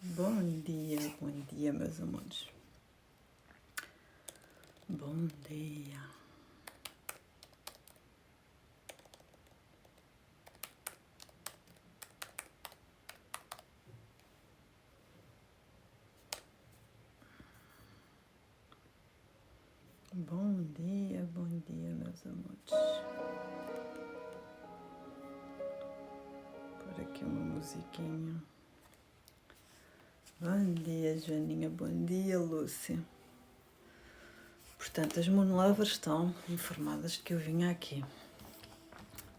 Bom dia, meus amores. Bom dia. Bom dia, meus amores. Por aqui uma musiquinha. Bom dia, Joaninha. Bom dia, Lúcia. Portanto, as Moon Lovers estão informadas de que eu vinha aqui.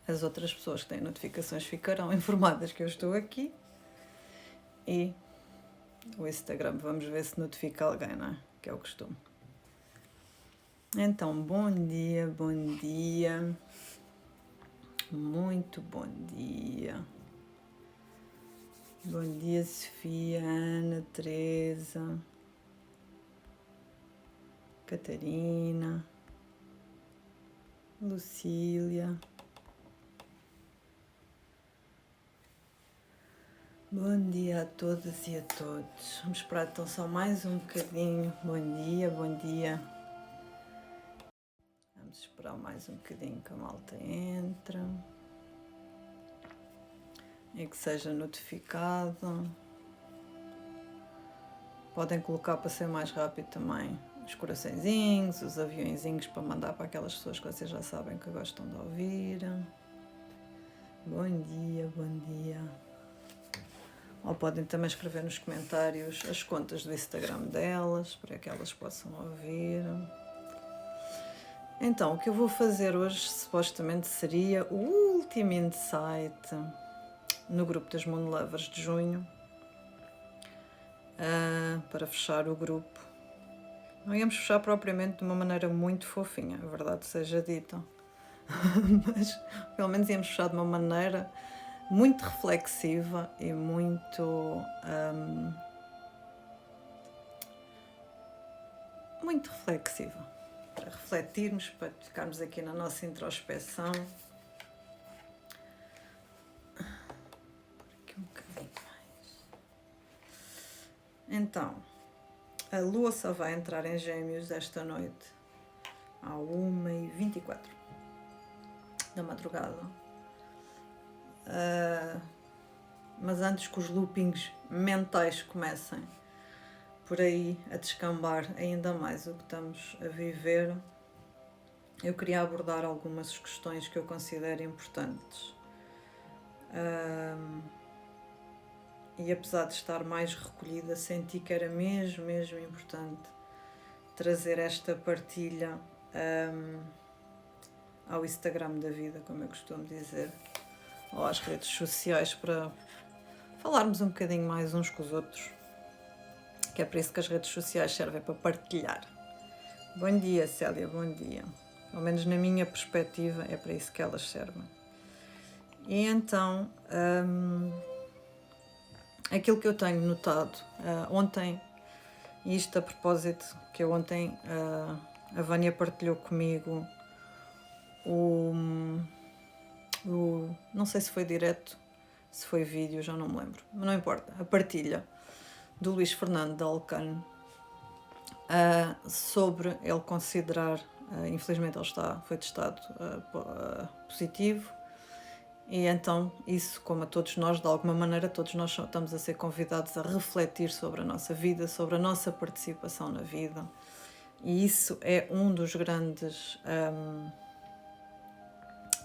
As outras pessoas que têm notificações ficarão informadas que eu estou aqui. E o Instagram, vamos ver se notifica alguém, não é? Que é o costume. Então, bom dia. Muito bom dia. Bom dia, Sofia, Ana, Teresa, Catarina, Lucília. Bom dia a todas e a todos. Vamos esperar então só mais um bocadinho. Bom dia. Vamos esperar mais um bocadinho que a malta entra. E que seja notificado. Podem colocar para ser mais rápido também os coraçõezinhos, os aviõezinhos para mandar para aquelas pessoas que vocês já sabem que gostam de ouvir. Bom dia. Ou podem também escrever nos comentários as contas do Instagram delas, para que elas possam ouvir. Então, o que eu vou fazer hoje, supostamente, seria o último insight no grupo das Moon Lovers de junho, para fechar o grupo. Não íamos fechar propriamente de uma maneira muito fofinha, a verdade seja dita, mas pelo menos íamos fechar de uma maneira muito reflexiva e muito reflexiva, para refletirmos, para ficarmos aqui na nossa introspeção. Por aqui um bocadinho mais. Então, a Lua só vai entrar em Gêmeos esta noite, à 1h24 da madrugada. Mas antes que os loopings mentais comecem por aí a descambar ainda mais o que estamos a viver, eu queria abordar algumas questões que eu considero importantes. E apesar de estar mais recolhida, senti que era mesmo importante trazer esta partilha ao Instagram da vida, como eu costumo dizer, ou às redes sociais, para falarmos um bocadinho mais uns com os outros, que é para isso que as redes sociais servem, para partilhar. Bom dia, Célia, bom dia. Pelo menos na minha perspectiva é para isso que elas servem. E então, aquilo que eu tenho notado ontem, e isto a propósito, que eu ontem a Vânia partilhou comigo não sei se foi direto, se foi vídeo, já não me lembro, mas não importa, a partilha do Luís Fernando de Alcano sobre ele considerar, infelizmente ele foi testado positivo, e então isso, como a todos nós, de alguma maneira, todos nós estamos a ser convidados a refletir sobre a nossa vida, sobre a nossa participação na vida, e isso é um dos grandes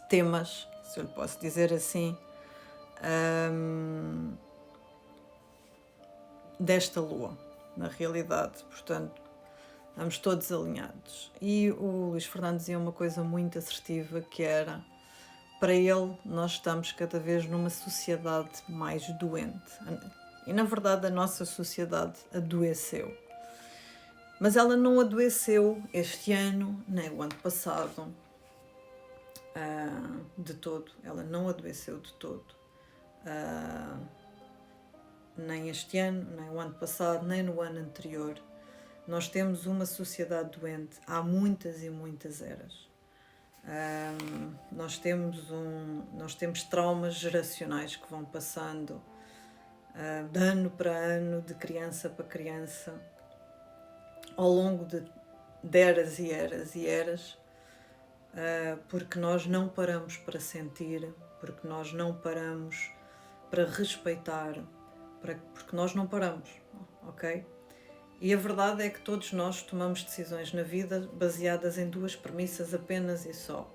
temas, se eu lhe posso dizer assim, desta lua, na realidade. Portanto, estamos todos alinhados. E o Luís Fernando dizia uma coisa muito assertiva, que era, para ele, nós estamos cada vez numa sociedade mais doente. E, na verdade, a nossa sociedade adoeceu. Mas ela não adoeceu este ano, nem o ano passado, de todo. Ela não adoeceu de todo. Nem este ano, nem o ano passado, nem no ano anterior. Nós temos uma sociedade doente há muitas e muitas eras. Nós temos traumas geracionais que vão passando de ano para ano, de criança para criança, ao longo de eras e eras e eras, porque nós não paramos para sentir, porque nós não paramos para respeitar, porque nós não paramos, ok? E a verdade é que todos nós tomamos decisões na vida baseadas em duas premissas apenas e só.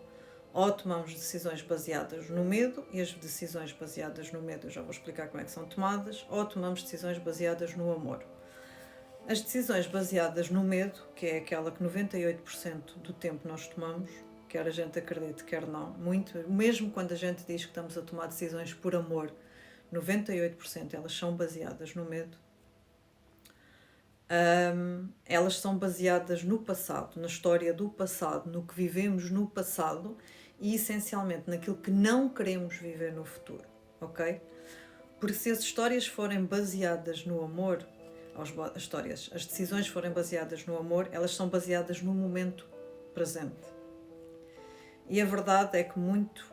Ou tomamos decisões baseadas no medo, e as decisões baseadas no medo eu já vou explicar como é que são tomadas, ou tomamos decisões baseadas no amor. As decisões baseadas no medo, que é aquela que 98% do tempo nós tomamos, quer a gente acredite, quer não, muito, mesmo quando a gente diz que estamos a tomar decisões por amor, 98% elas são baseadas no medo. Elas são baseadas no passado, na história do passado, no que vivemos no passado e essencialmente naquilo que não queremos viver no futuro, ok? Porque se as histórias forem baseadas no amor, as decisões forem baseadas no amor, elas são baseadas no momento presente. E a verdade é que muitos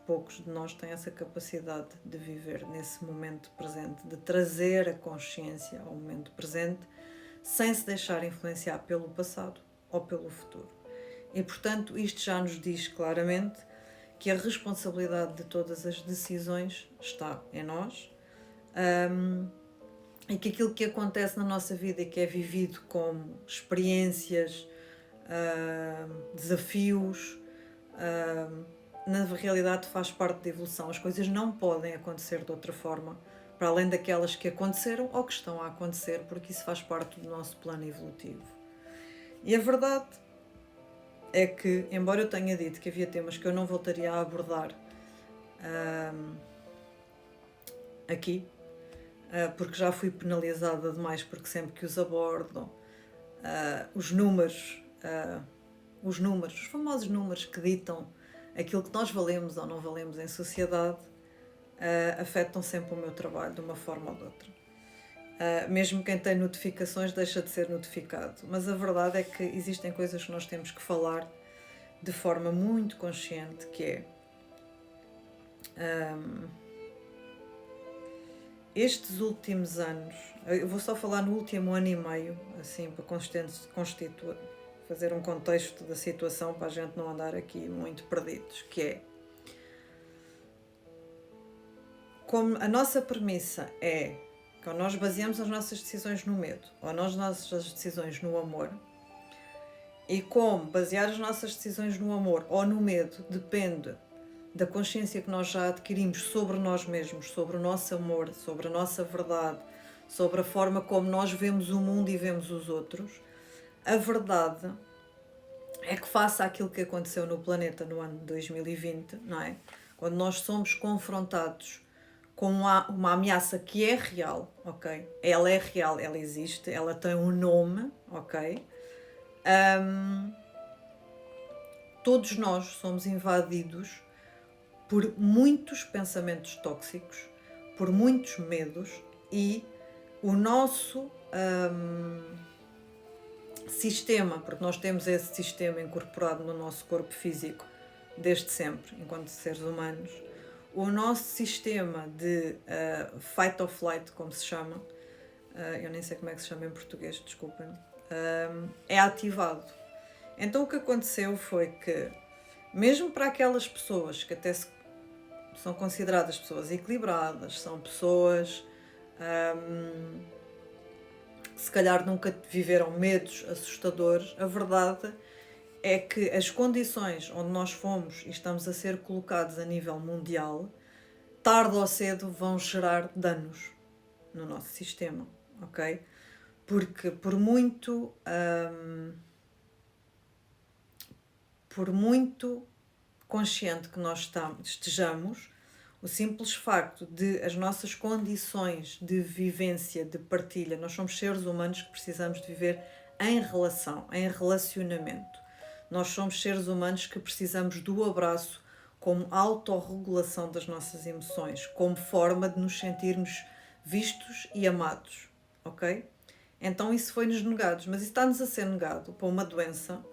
poucos de nós têm essa capacidade de viver nesse momento presente, de trazer a consciência ao momento presente, sem se deixar influenciar pelo passado ou pelo futuro. E, portanto, isto já nos diz claramente que a responsabilidade de todas as decisões está em nós, e que aquilo que acontece na nossa vida e que é vivido como experiências, desafios, na realidade faz parte da evolução. As coisas não podem acontecer de outra forma, para além daquelas que aconteceram ou que estão a acontecer, porque isso faz parte do nosso plano evolutivo. E a verdade é que, embora eu tenha dito que havia temas que eu não voltaria a abordar aqui, porque já fui penalizada demais, porque sempre que os abordo, os números, os famosos números que ditam aquilo que nós valemos ou não valemos em sociedade, afetam sempre o meu trabalho de uma forma ou de outra. Mesmo quem tem notificações deixa de ser notificado, mas a verdade é que existem coisas que nós temos que falar de forma muito consciente, que é estes últimos anos, eu vou só falar no último ano e meio, assim, para fazer um contexto da situação, para a gente não andar aqui muito perdidos, que é, como a nossa premissa é que nós baseamos as nossas decisões no medo, ou as nossas decisões no amor, e como basear as nossas decisões no amor ou no medo depende da consciência que nós já adquirimos sobre nós mesmos, sobre o nosso amor, sobre a nossa verdade, sobre a forma como nós vemos o mundo e vemos os outros, a verdade é que face àquilo que aconteceu no planeta no ano de 2020, não é? Quando nós somos confrontados com uma ameaça que é real, ok? Ela é real, ela existe, ela tem um nome, ok? Todos nós somos invadidos por muitos pensamentos tóxicos, por muitos medos, e o nosso sistema, porque nós temos esse sistema incorporado no nosso corpo físico desde sempre, enquanto seres humanos, o nosso sistema de fight or flight, como se chama, eu nem sei como é que se chama em português, desculpem, é ativado. Então o que aconteceu foi que, mesmo para aquelas pessoas que até são consideradas pessoas equilibradas, são pessoas que se calhar nunca viveram medos assustadores, a verdade é que as condições onde nós fomos e estamos a ser colocados a nível mundial, tarde ou cedo vão gerar danos no nosso sistema, ok? Porque por muito consciente que nós estejamos, o simples facto de as nossas condições de vivência, de partilha, nós somos seres humanos que precisamos de viver em relação, em relacionamento. Nós somos seres humanos que precisamos do abraço como autorregulação das nossas emoções, como forma de nos sentirmos vistos e amados, ok? Então isso foi-nos negado, mas isso está-nos a ser negado para uma doença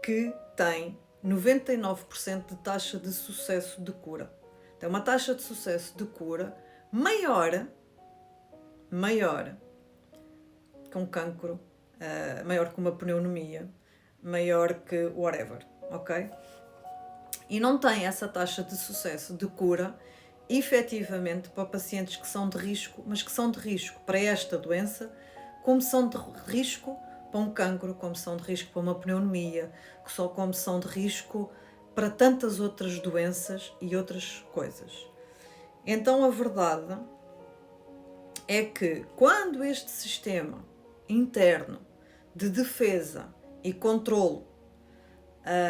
que tem 99% de taxa de sucesso de cura. Tem uma taxa de sucesso de cura maior que um cancro, maior que uma pneumonia, maior que whatever, ok? E não tem essa taxa de sucesso de cura, efetivamente, para pacientes que são de risco, mas que são de risco para esta doença, como são de risco para um cancro, como são de risco para uma pneumonia, como são de risco para tantas outras doenças e outras coisas. Então a verdade é que quando este sistema interno de defesa e controlo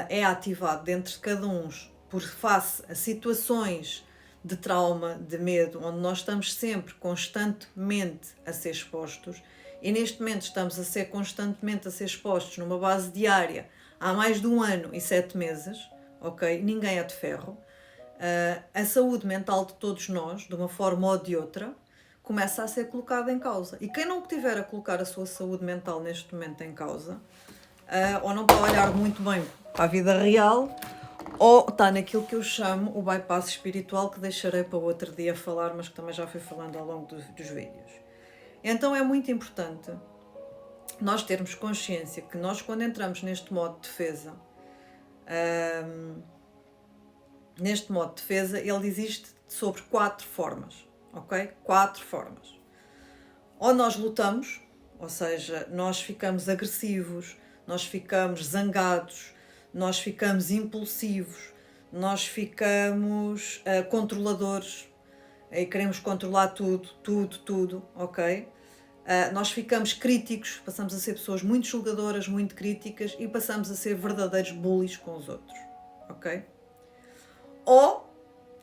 é ativado dentro de cada um por face a situações de trauma, de medo, onde nós estamos sempre constantemente a ser expostos, e neste momento estamos a ser constantemente a ser expostos numa base diária há mais de 1 ano e 7 meses, ok? Ninguém é de ferro. A saúde mental de todos nós, de uma forma ou de outra, começa a ser colocada em causa. E quem não tiver a colocar a sua saúde mental neste momento em causa, ou não está a olhar muito bem para a vida real, ou está naquilo que eu chamo o bypass espiritual, que deixarei para outro dia falar, mas que também já fui falando ao longo dos vídeos. Então é muito importante nós termos consciência que nós, quando entramos neste modo de defesa, ele existe sobre 4 formas, ok? 4 formas. Ou nós lutamos, ou seja, nós ficamos agressivos, nós ficamos zangados, nós ficamos impulsivos, nós ficamos controladores e queremos controlar tudo, ok? Nós ficamos críticos, passamos a ser pessoas muito julgadoras, muito críticas e passamos a ser verdadeiros bullies com os outros, ok? Ou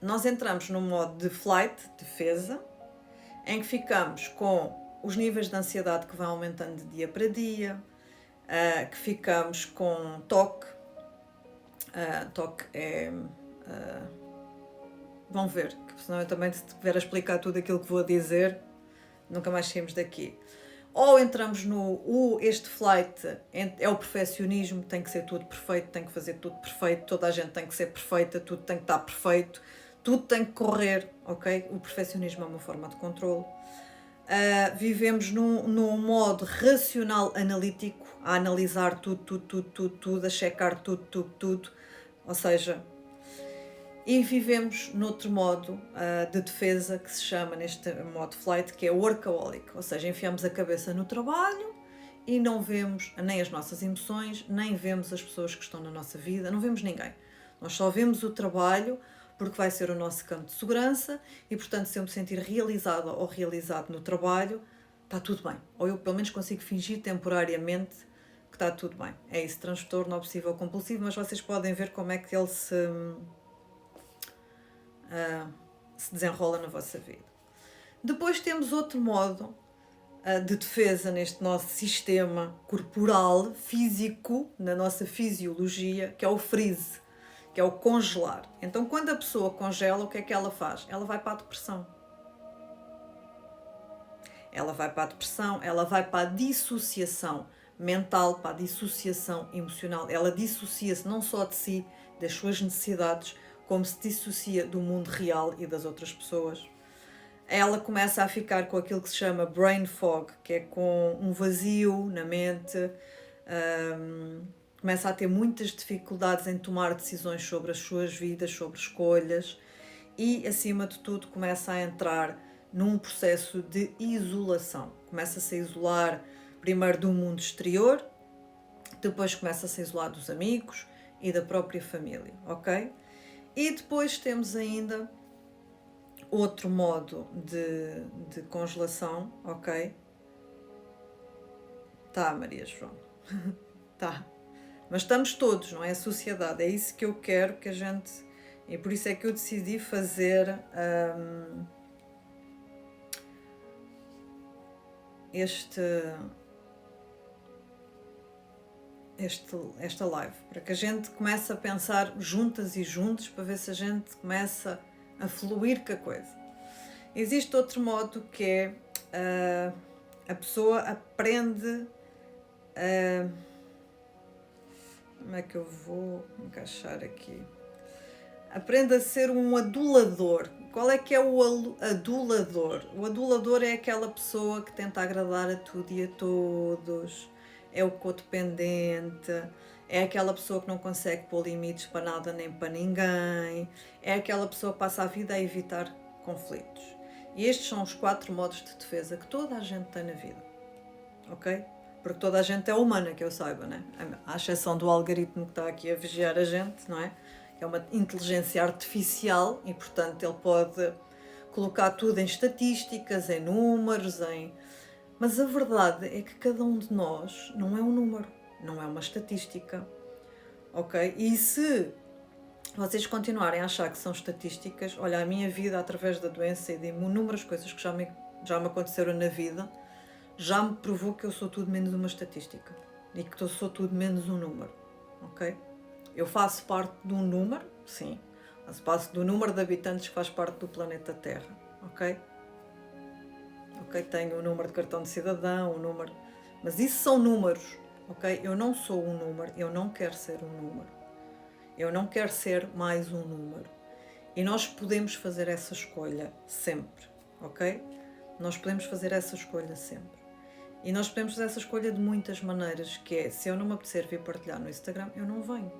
nós entramos no modo de flight, defesa, em que ficamos com os níveis de ansiedade que vão aumentando de dia para dia, que ficamos com toque. Toque é... vão ver, que senão eu também, se tiver a explicar tudo aquilo que vou dizer, nunca mais saímos daqui. Ou entramos este flight, é o perfeccionismo, tem que ser tudo perfeito, tem que fazer tudo perfeito, toda a gente tem que ser perfeita, tudo tem que estar perfeito, tudo tem que correr, ok? O perfeccionismo é uma forma de controle. Vivemos num modo racional analítico, a analisar tudo, a checar tudo, ou seja, e vivemos noutro modo de defesa que se chama, neste modo flight, que é workaholic, ou seja, enfiamos a cabeça no trabalho e não vemos nem as nossas emoções, nem vemos as pessoas que estão na nossa vida, não vemos ninguém. Nós só vemos o trabalho porque vai ser o nosso campo de segurança e, portanto, se eu me sentir realizada ou realizado no trabalho, está tudo bem. Ou eu, pelo menos, consigo fingir temporariamente que está tudo bem. É esse transtorno obsessivo compulsivo, mas vocês podem ver como é que ele se desenrola na vossa vida. Depois temos outro modo de defesa neste nosso sistema corporal, físico, na nossa fisiologia, que é o freeze, que é o congelar. Então, quando a pessoa congela, o que é que ela faz? Ela vai para a depressão. Ela vai para a depressão, ela vai para a dissociação mental, para a dissociação emocional. Ela dissocia-se não só de si, das suas necessidades, como se dissocia do mundo real e das outras pessoas. Ela começa a ficar com aquilo que se chama brain fog, que é com um vazio na mente, começa a ter muitas dificuldades em tomar decisões sobre as suas vidas, sobre escolhas e, acima de tudo, começa a entrar num processo de isolação. Começa-se a isolar primeiro do mundo exterior, depois começa-se a isolar dos amigos e da própria família, ok? E depois temos ainda outro modo de congelação, ok? Tá, Maria João. Tá. Mas estamos todos, não é? A sociedade. É isso que eu quero que a gente... E por isso é que eu decidi fazer esta live. Para que a gente comece a pensar juntas e juntos, para ver se a gente começa a fluir com a coisa. Existe outro modo que é a pessoa aprende como é que eu vou encaixar aqui? Aprende a ser um adulador. Qual é que é o adulador? O adulador é aquela pessoa que tenta agradar a tudo e a todos, é o codependente, é aquela pessoa que não consegue pôr limites para nada nem para ninguém, é aquela pessoa que passa a vida a evitar conflitos. E estes são os 4 modos de defesa que toda a gente tem na vida, ok? Porque toda a gente é humana, que eu saiba, né? À exceção do algoritmo que está aqui a vigiar a gente, não é? É uma inteligência artificial e, portanto, ele pode colocar tudo em estatísticas, em números, Mas a verdade é que cada um de nós não é um número, não é uma estatística, ok? E se vocês continuarem a achar que são estatísticas, olha, a minha vida através da doença e de inúmeras coisas que já me aconteceram na vida, já me provou que eu sou tudo menos uma estatística e que eu sou tudo menos um número, ok? Eu faço parte de um número, sim, faço parte do número de habitantes que faz parte do planeta Terra, ok? Ok, tenho o número de cartão de cidadão, o número... Mas isso são números, ok? Eu não sou um número, eu não quero ser um número. Eu não quero ser mais um número. E nós podemos fazer essa escolha sempre, ok? Nós podemos fazer essa escolha sempre. E nós podemos fazer essa escolha de muitas maneiras, que é, se eu não me apetecer vir partilhar no Instagram, eu não venho.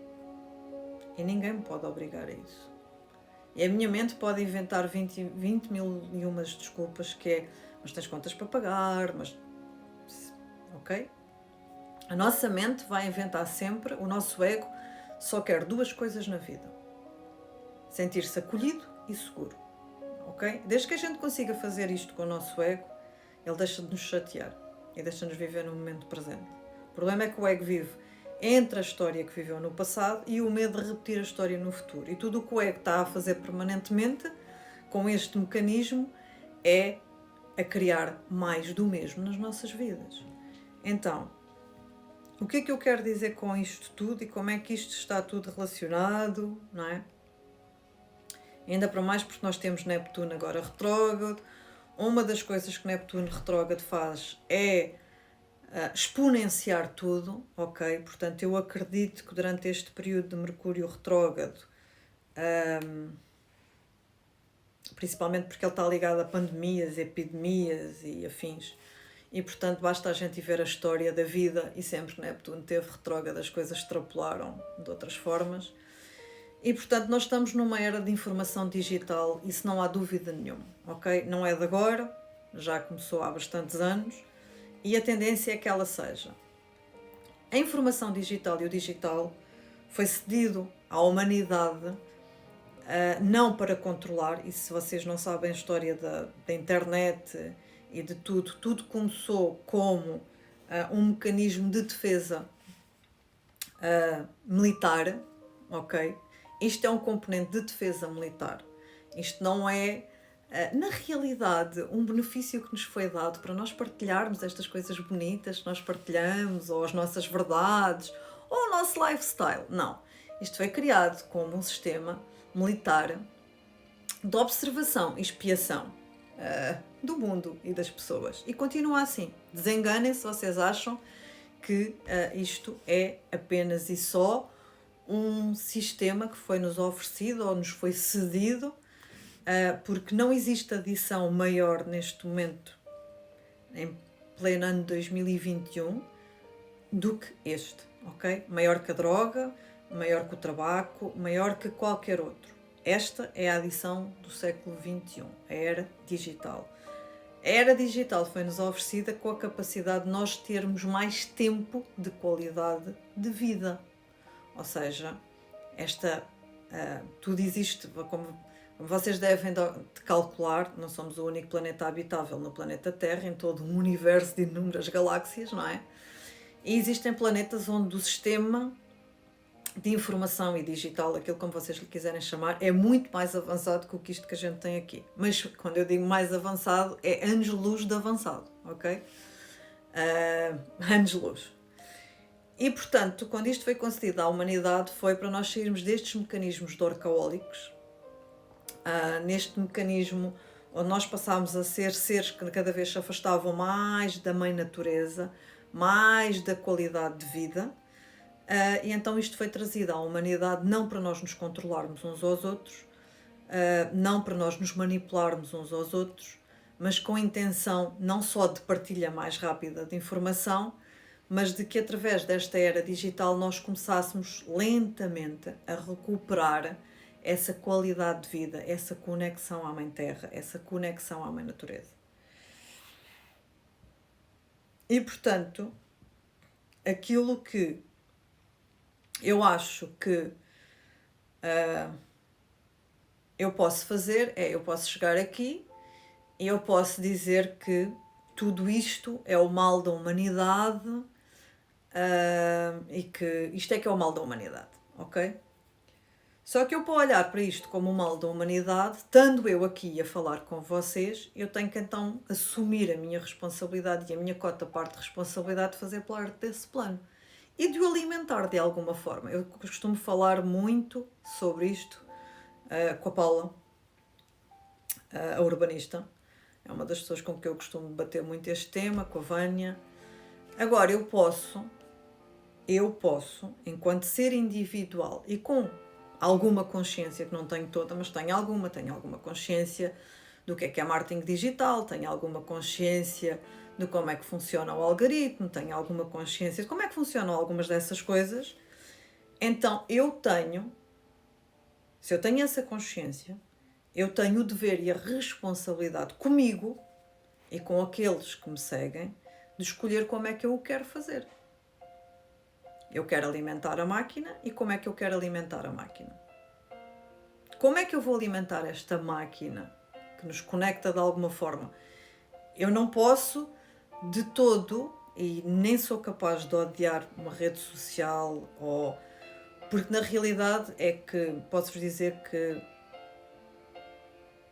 E ninguém me pode obrigar a isso. E a minha mente pode inventar 20 mil e umas desculpas, que é, mas tens contas para pagar, mas... Ok? A nossa mente vai inventar sempre, o nosso ego só quer 2 coisas na vida. Sentir-se acolhido e seguro. Ok? Desde que a gente consiga fazer isto com o nosso ego, ele deixa de nos chatear e deixa-nos viver no momento presente. O problema é que o ego vive entre a história que viveu no passado e o medo de repetir a história no futuro. E tudo o que o ego está a fazer permanentemente com este mecanismo é a criar mais do mesmo nas nossas vidas. Então, o que é que eu quero dizer com isto tudo e como é que isto está tudo relacionado, não é? Ainda para mais porque nós temos Neptuno agora retrógrado. Uma das coisas que Neptuno retrógrado faz é exponenciar tudo, ok? Portanto, eu acredito que durante este período de Mercúrio retrógrado, principalmente porque ele está ligado a pandemias, epidemias e afins, e portanto basta a gente ver a história da vida e sempre que Neptuno teve retrógrado as coisas extrapolaram de outras formas. E portanto nós estamos numa era de informação digital, isso não há dúvida nenhuma, ok? Não é de agora, já começou há bastantes anos, e a tendência é que ela seja. A informação digital e o digital foi cedido à humanidade, não para controlar, e se vocês não sabem a história da internet e de tudo começou como um mecanismo de defesa militar, ok? Isto é um componente de defesa militar. Isto não é, na realidade, um benefício que nos foi dado para nós partilharmos estas coisas bonitas que nós partilhamos, ou as nossas verdades, ou o nosso lifestyle. Não. Isto foi criado como um sistema militar de observação e expiação do mundo e das pessoas. E continua assim. Desenganem-se se vocês acham que isto é apenas e só um sistema que foi-nos oferecido ou nos foi cedido, porque não existe adição maior neste momento, em pleno ano 2021, do que este, ok? Maior que a droga, maior que o tabaco, maior que qualquer outro. Esta é a adição do século XXI, a era digital. A era digital foi-nos oferecida com a capacidade de nós termos mais tempo de qualidade de vida. Ou seja, tudo existe, como vocês devem de calcular, não somos o único planeta habitável no planeta Terra, em todo um universo de inúmeras galáxias, não é? E existem planetas onde o sistema de informação e digital, aquilo como vocês lhe quiserem chamar, é muito mais avançado que o que isto que a gente tem aqui. Mas quando eu digo mais avançado, é anos-luz de avançado, ok? Anos-luz. E, portanto, quando isto foi concedido à humanidade, foi para nós sairmos destes mecanismos dorcaólicos, neste mecanismo onde nós passámos a ser seres que cada vez se afastavam mais da mãe natureza, mais da qualidade de vida, e então isto foi trazido à humanidade não para nós nos controlarmos uns aos outros, não para nós nos manipularmos uns aos outros, mas com a intenção não só de partilha mais rápida de informação, mas de que através desta era digital nós começássemos lentamente a recuperar essa qualidade de vida, essa conexão à Mãe Terra, essa conexão à Mãe Natureza. E, portanto, aquilo que eu acho que eu posso fazer é, eu posso chegar aqui e eu posso dizer que tudo isto é o mal da humanidade e que isto é que é o mal da humanidade, ok? Só que eu, para olhar para isto como o mal da humanidade, estando eu aqui a falar com vocês, eu tenho que então assumir a minha responsabilidade e a minha cota parte de responsabilidade de fazer parte desse plano e de o alimentar de alguma forma. Eu costumo falar muito sobre isto com a Paula, a urbanista. É uma das pessoas com que eu costumo debater muito este tema, com a Vânia. Agora, eu posso, enquanto ser individual e com alguma consciência, que não tenho toda, mas tenho alguma consciência do que é marketing digital, tenho alguma consciência de como é que funciona o algoritmo, tenho alguma consciência de como é que funcionam algumas dessas coisas. Então, se eu tenho essa consciência, eu tenho o dever e a responsabilidade comigo e com aqueles que me seguem de escolher como é que eu o quero fazer. Eu quero alimentar a máquina e como é que eu quero alimentar a máquina? Como é que eu vou alimentar esta máquina que nos conecta de alguma forma? Eu não posso de todo, e nem sou capaz de odiar uma rede social, porque na realidade é que posso-vos dizer que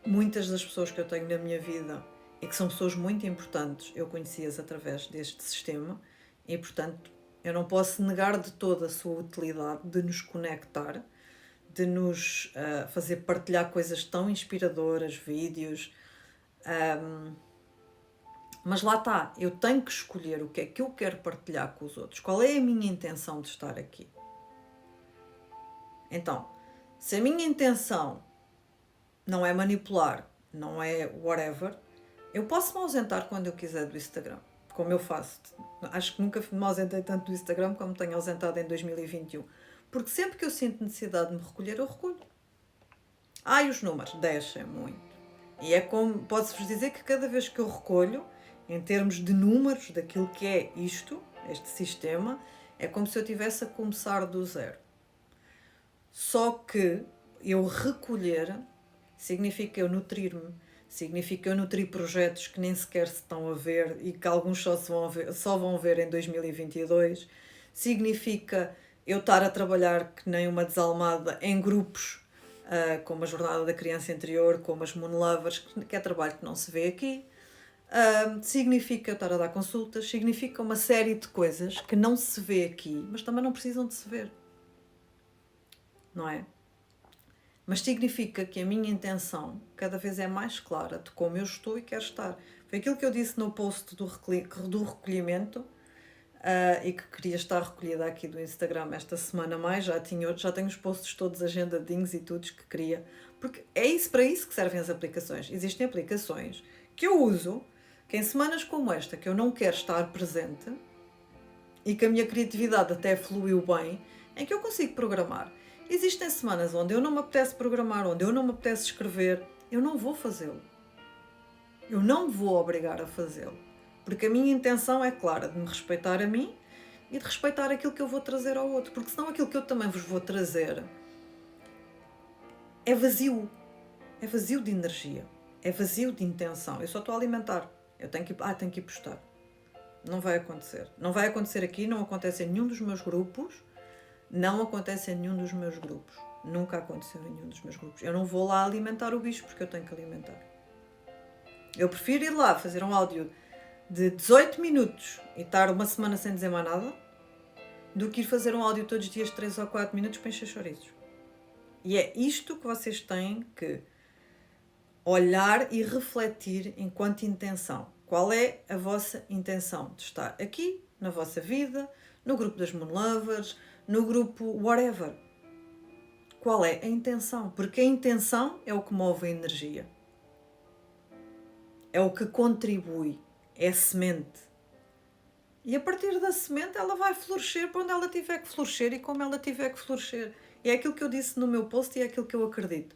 muitas das pessoas que eu tenho na minha vida e que são pessoas muito importantes, eu conheci-as através deste sistema e, portanto, eu não posso negar de toda a sua utilidade de nos conectar, de nos fazer partilhar coisas tão inspiradoras, vídeos. Mas lá está, eu tenho que escolher o que é que eu quero partilhar com os outros. Qual é a minha intenção de estar aqui? Então, se a minha intenção não é manipular, não é whatever, eu posso me ausentar quando eu quiser do Instagram, como eu faço. Acho que nunca me ausentei tanto do Instagram como tenho ausentado em 2021. Porque sempre que eu sinto necessidade de me recolher, eu recolho. E os números descem muito. E é como, posso-vos dizer que cada vez que eu recolho, em termos de números daquilo que é isto, este sistema, é como se eu estivesse a começar do zero. Só que eu recolher significa eu nutrir-me, significa eu nutrir projetos que nem sequer se estão a ver e que alguns só vão ver em 2022, significa eu estar a trabalhar que nem uma desalmada em grupos, como a Jornada da Criança Interior, como as Moon Lovers, que é trabalho que não se vê aqui. Significa eu estar a dar consultas, significa uma série de coisas que não se vê aqui, mas também não precisam de se ver. Não é? Mas significa que a minha intenção cada vez é mais clara de como eu estou e quero estar. Foi aquilo que eu disse no post do recolhimento e que queria estar recolhida aqui do Instagram esta semana mais. Já tenho os posts todos agendadinhos e tudo que queria. Porque é isso, para isso que servem as aplicações. Existem aplicações que eu uso, que em semanas como esta, que eu não quero estar presente e que a minha criatividade até fluiu bem, em que eu consigo programar. Existem semanas onde eu não me apetece programar, onde eu não me apetece escrever, eu não vou fazê-lo. Eu não me vou obrigar a fazê-lo. Porque a minha intenção é clara, de me respeitar a mim e de respeitar aquilo que eu vou trazer ao outro. Porque senão aquilo que eu também vos vou trazer é vazio. É vazio de energia. É vazio de intenção. Eu só estou a alimentar. Eu tenho que ir postar. Não vai acontecer. Não vai acontecer aqui, não acontece em nenhum dos meus grupos. Não acontece em nenhum dos meus grupos. Nunca aconteceu em nenhum dos meus grupos. Eu não vou lá alimentar o bicho porque eu tenho que alimentar. Eu prefiro ir lá fazer um áudio de 18 minutos e estar uma semana sem dizer mais nada do que ir fazer um áudio todos os dias de 3 ou 4 minutos para encher chouriços. E é isto que vocês têm que olhar e refletir enquanto intenção. Qual é a vossa intenção de estar aqui, na vossa vida, no grupo das Moon Lovers, no grupo whatever. Qual é a intenção? Porque a intenção é o que move a energia. É o que contribui. É a semente. E a partir da semente ela vai florescer para onde ela tiver que florescer e como ela tiver que florescer. E é aquilo que eu disse no meu post e é aquilo que eu acredito.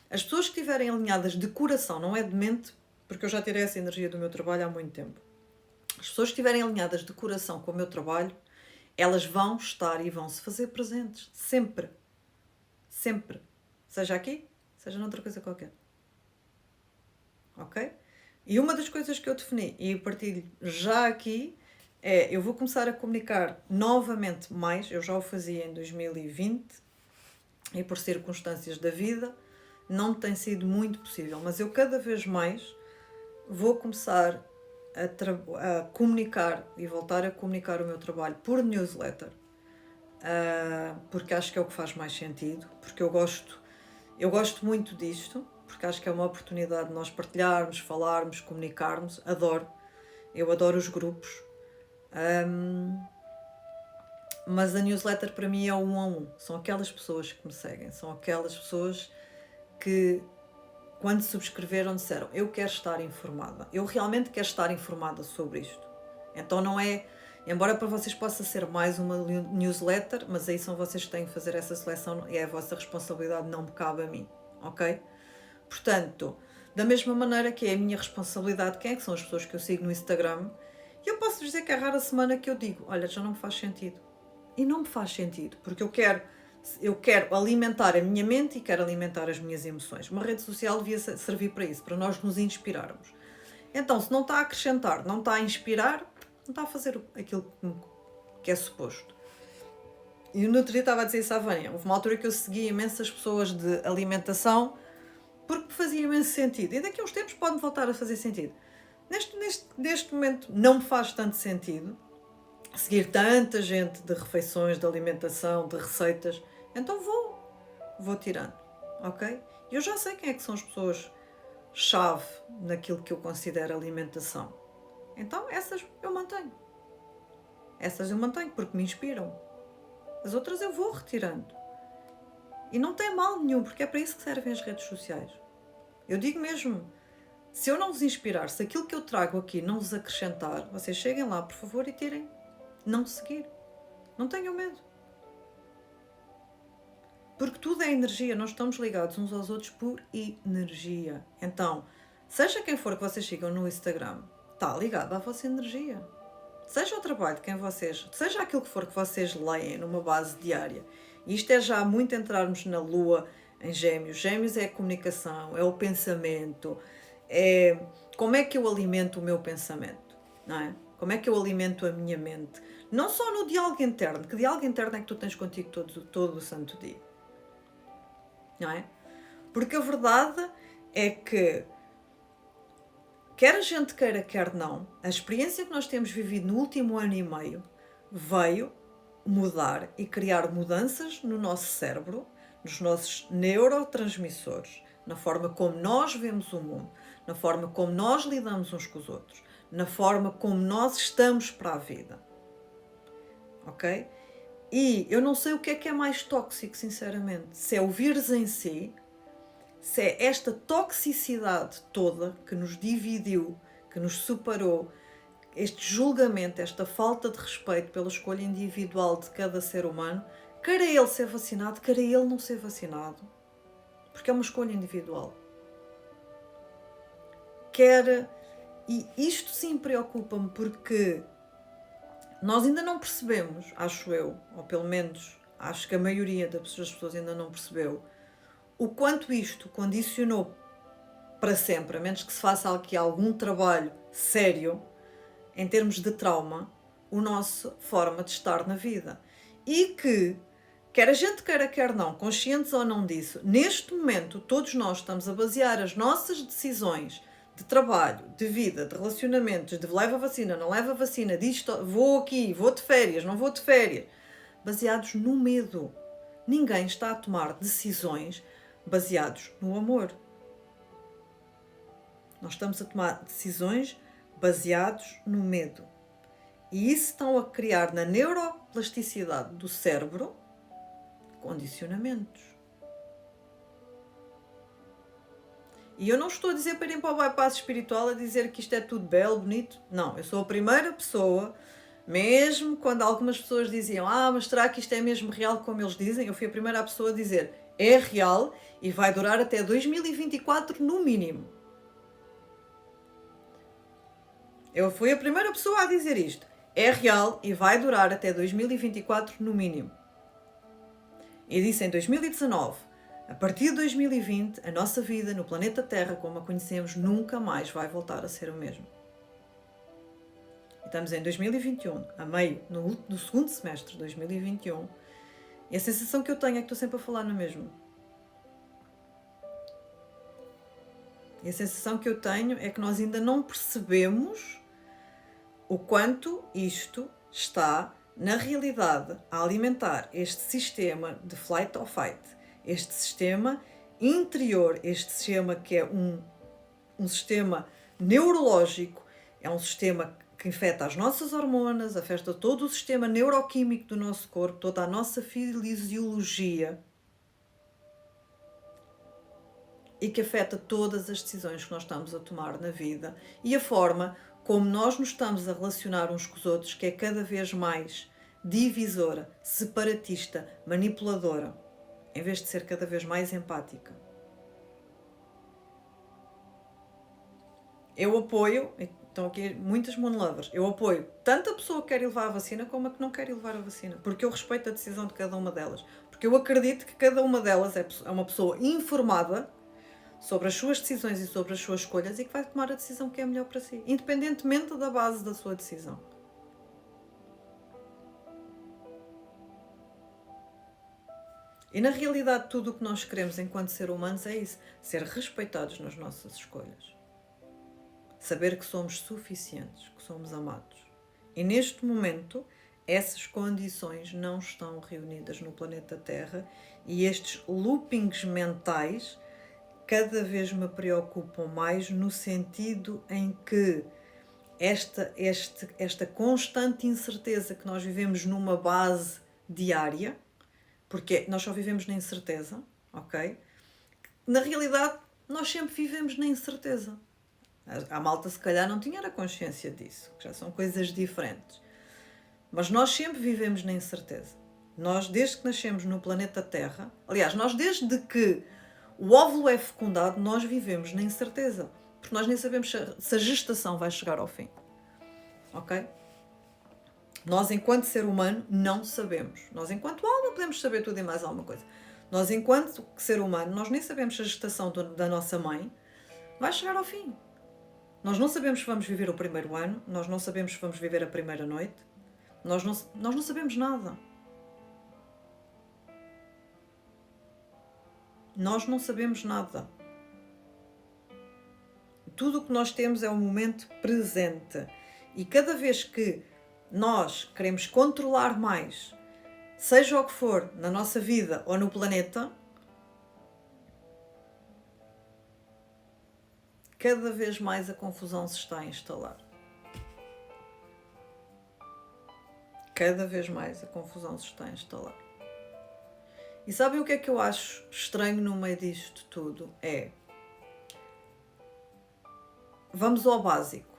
As pessoas que estiverem alinhadas de coração, não é de mente, porque eu já tirei essa energia do meu trabalho há muito tempo. As pessoas que estiverem alinhadas de coração com o meu trabalho, elas vão estar e vão se fazer presentes. Sempre. Sempre. Seja aqui, seja noutra coisa qualquer. Ok? E uma das coisas que eu defini e partilho já aqui é, eu vou começar a comunicar novamente mais, eu já o fazia em 2020 e por circunstâncias da vida não tem sido muito possível, mas eu cada vez mais vou começar a comunicar e voltar a comunicar o meu trabalho por newsletter, porque acho que é o que faz mais sentido, porque eu gosto muito disto, porque acho que é uma oportunidade de nós partilharmos, falarmos, comunicarmos, eu adoro os grupos, mas a newsletter para mim é o 1 a 1, são aquelas pessoas que me seguem, são aquelas pessoas que quando subscreveram disseram, eu quero estar informada, eu realmente quero estar informada sobre isto. Então não é, embora para vocês possa ser mais uma newsletter, mas aí são vocês que têm que fazer essa seleção, é a vossa responsabilidade, não me cabe a mim, ok? Portanto, da mesma maneira que é a minha responsabilidade, quem é que são as pessoas que eu sigo no Instagram, e eu posso dizer que é rara a semana que eu digo, olha, já não me faz sentido. E não me faz sentido, porque eu quero alimentar a minha mente e quero alimentar as minhas emoções. Uma rede social devia servir para isso, para nós nos inspirarmos. Então, se não está a acrescentar, não está a inspirar, não está a fazer aquilo que é suposto. E no outro dia estava a dizer isso à Vânia. Houve uma altura que eu seguia imensas pessoas de alimentação porque fazia imenso sentido. E daqui a uns tempos pode voltar a fazer sentido. Neste momento não me faz tanto sentido seguir tanta gente de refeições, de alimentação, de receitas. Então vou tirando, ok? Eu já sei quem é que são as pessoas-chave naquilo que eu considero alimentação. Então essas eu mantenho. Essas eu mantenho porque me inspiram. As outras eu vou retirando. E não tem mal nenhum, porque é para isso que servem as redes sociais. Eu digo mesmo, se eu não vos inspirar, se aquilo que eu trago aqui não vos acrescentar, vocês cheguem lá, por favor, e tirem. Não seguir. Não tenham medo. Porque tudo é energia, nós estamos ligados uns aos outros por energia. Então, seja quem for que vocês sigam no Instagram, está ligado à vossa energia. Seja o trabalho de quem vocês, seja aquilo que for que vocês leem numa base diária. E isto é já muito entrarmos na lua em Gêmeos. Gêmeos é a comunicação, é o pensamento, é como é que eu alimento o meu pensamento, não é? Como é que eu alimento a minha mente? Não só no diálogo interno, que diálogo interno é que tu tens contigo todo o santo dia, não é? Porque a verdade é que, quer a gente queira, quer não, a experiência que nós temos vivido no último ano e meio veio mudar e criar mudanças no nosso cérebro, nos nossos neurotransmissores, na forma como nós vemos o mundo, na forma como nós lidamos uns com os outros, na forma como nós estamos para a vida. Ok? E eu não sei o que é mais tóxico, sinceramente. Se é o vírus em si, se é esta toxicidade toda que nos dividiu, que nos separou, este julgamento, esta falta de respeito pela escolha individual de cada ser humano, quer ele ser vacinado, quer ele não ser vacinado, porque é uma escolha individual. E isto sim preocupa-me, porque nós ainda não percebemos, acho eu, ou pelo menos acho que a maioria das pessoas ainda não percebeu, o quanto isto condicionou para sempre, a menos que se faça aqui algum trabalho sério, em termos de trauma, a nossa forma de estar na vida. E que, quer a gente queira, quer não, conscientes ou não disso, neste momento todos nós estamos a basear as nossas decisões de trabalho, de vida, de relacionamentos, de leva vacina, não leva vacina, disto, vou aqui, vou de férias, não vou de férias, baseados no medo. Ninguém está a tomar decisões baseados no amor. Nós estamos a tomar decisões baseados no medo. E isso estão a criar na neuroplasticidade do cérebro condicionamentos. E eu não estou a dizer para irem para o bypass espiritual a dizer que isto é tudo belo, bonito. Não, eu sou a primeira pessoa, mesmo quando algumas pessoas diziam mas será que isto é mesmo real como eles dizem? Eu fui a primeira pessoa a dizer é real e vai durar até 2024 no mínimo. Eu fui a primeira pessoa a dizer isto. É real e vai durar até 2024 no mínimo. E disse em 2019, a partir de 2020, a nossa vida no planeta Terra, como a conhecemos, nunca mais vai voltar a ser o mesmo. E estamos em 2021, a meio, no segundo semestre de 2021, e a sensação que eu tenho é que estou sempre a falar no mesmo. E a sensação que eu tenho é que nós ainda não percebemos o quanto isto está, na realidade, a alimentar este sistema de flight or fight, este sistema interior, este sistema que é um sistema neurológico, é um sistema que afeta as nossas hormonas, afeta todo o sistema neuroquímico do nosso corpo, toda a nossa fisiologia, e que afeta todas as decisões que nós estamos a tomar na vida e a forma como nós nos estamos a relacionar uns com os outros, que é cada vez mais divisora, separatista, manipuladora, em vez de ser cada vez mais empática. Eu apoio, estão aqui muitas monolovers, eu apoio tanto a pessoa que quer ir levar a vacina como a que não quer ir levar a vacina, porque eu respeito a decisão de cada uma delas, porque eu acredito que cada uma delas é uma pessoa informada sobre as suas decisões e sobre as suas escolhas e que vai tomar a decisão que é melhor para si, independentemente da base da sua decisão. E na realidade tudo o que nós queremos enquanto seres humanos é isso, ser respeitados nas nossas escolhas. Saber que somos suficientes, que somos amados. E neste momento, essas condições não estão reunidas no planeta Terra e estes loopings mentais cada vez me preocupam mais no sentido em que esta constante incerteza que nós vivemos numa base diária, porque nós só vivemos na incerteza, ok? Na realidade, nós sempre vivemos na incerteza. A malta se calhar não tinha a consciência disso, que já são coisas diferentes. Mas nós sempre vivemos na incerteza. Nós, desde que nascemos no planeta Terra, aliás, nós desde que o óvulo é fecundado, nós vivemos na incerteza. Porque nós nem sabemos se a gestação vai chegar ao fim. Ok? Nós, enquanto ser humano, não sabemos. Nós, enquanto alma, podemos saber tudo e mais alguma coisa. Nós, enquanto ser humano, nós nem sabemos se a gestação da nossa mãe vai chegar ao fim. Nós não sabemos se vamos viver o primeiro ano, nós não sabemos se vamos viver a primeira noite, nós não sabemos nada. Nós não sabemos nada. Tudo o que nós temos é o momento presente. E cada vez que nós queremos controlar mais, seja o que for, na nossa vida ou no planeta, cada vez mais a confusão se está a instalar. Cada vez mais a confusão se está a instalar. E sabem o que é que eu acho estranho no meio disto tudo? Vamos ao básico.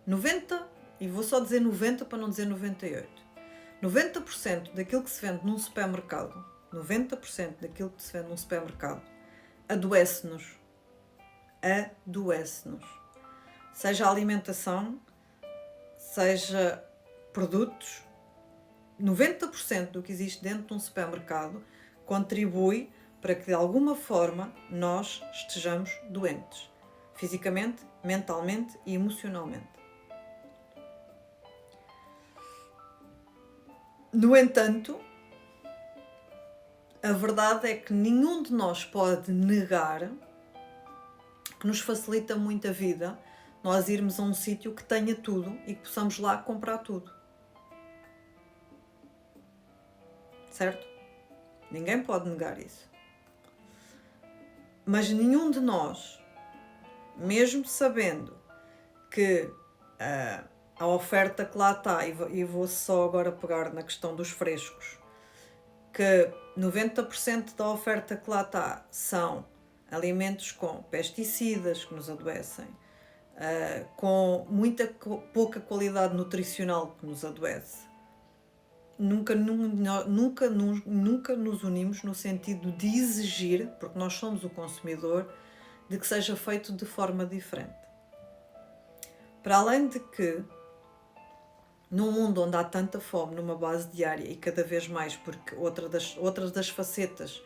90, e vou só dizer 90 para não dizer 98. 90% daquilo que se vende num supermercado, 90% daquilo que se vende num supermercado, adoece-nos. Seja a alimentação, seja produtos, 90% do que existe dentro de um supermercado contribui para que de alguma forma nós estejamos doentes, fisicamente, mentalmente e emocionalmente. No entanto, a verdade é que nenhum de nós pode negar que nos facilita muito a vida nós irmos a um sítio que tenha tudo e que possamos lá comprar tudo. Certo? Ninguém pode negar isso. Mas nenhum de nós, mesmo sabendo que a oferta que lá está, e vou só agora pegar na questão dos frescos, que 90% da oferta que lá está são alimentos com pesticidas que nos adoecem, com pouca qualidade nutricional que nos adoece. Nunca nos unimos no sentido de exigir, porque nós somos o consumidor, de que seja feito de forma diferente. Para além de que, num mundo onde há tanta fome numa base diária e cada vez mais, porque outras das facetas,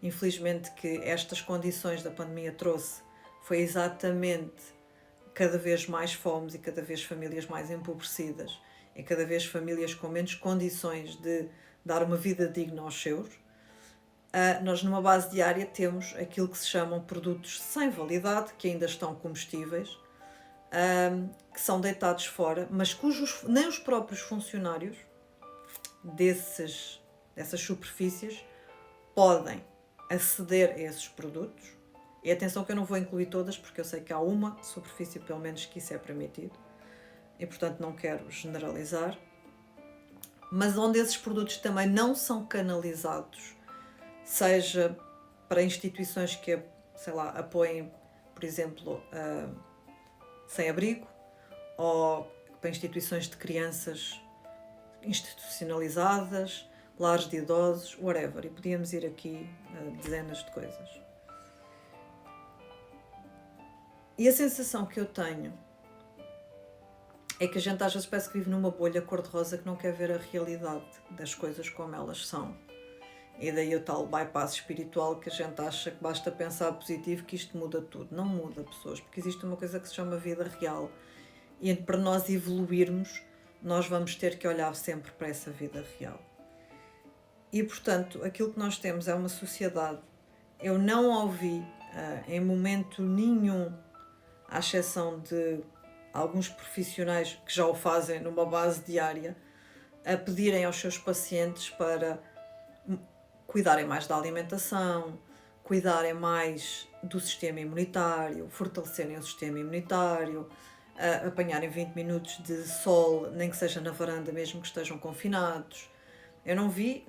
infelizmente, que estas condições da pandemia trouxe, foi exatamente cada vez mais fomes e cada vez famílias mais empobrecidas e cada vez famílias com menos condições de dar uma vida digna aos seus. Nós numa base diária temos aquilo que se chamam produtos sem validade, que ainda estão comestíveis, que são deitados fora, mas cujos nem os próprios funcionários dessas superfícies podem aceder a esses produtos. E atenção que eu não vou incluir todas, porque eu sei que há uma superfície, pelo menos, que isso é permitido. E, portanto, não quero generalizar. Mas onde esses produtos também não são canalizados, seja para instituições que, sei lá, apoiem, por exemplo, sem-abrigo, ou para instituições de crianças institucionalizadas, lares de idosos, whatever. E podíamos ir aqui a dezenas de coisas. E a sensação que eu tenho é que a gente às vezes parece que vive numa bolha cor-de-rosa que não quer ver a realidade das coisas como elas são. E daí o tal bypass espiritual que a gente acha que basta pensar positivo que isto muda tudo. Não muda, pessoas, porque existe uma coisa que se chama vida real. E para nós evoluirmos, nós vamos ter que olhar sempre para essa vida real. E, portanto, aquilo que nós temos é uma sociedade. Eu não ouvi em momento nenhum, à exceção de alguns profissionais que já o fazem numa base diária, a pedirem aos seus pacientes para cuidarem mais da alimentação, cuidarem mais do sistema imunitário, fortalecerem o sistema imunitário, apanharem 20 minutos de sol, nem que seja na varanda, mesmo que estejam confinados. Eu não vi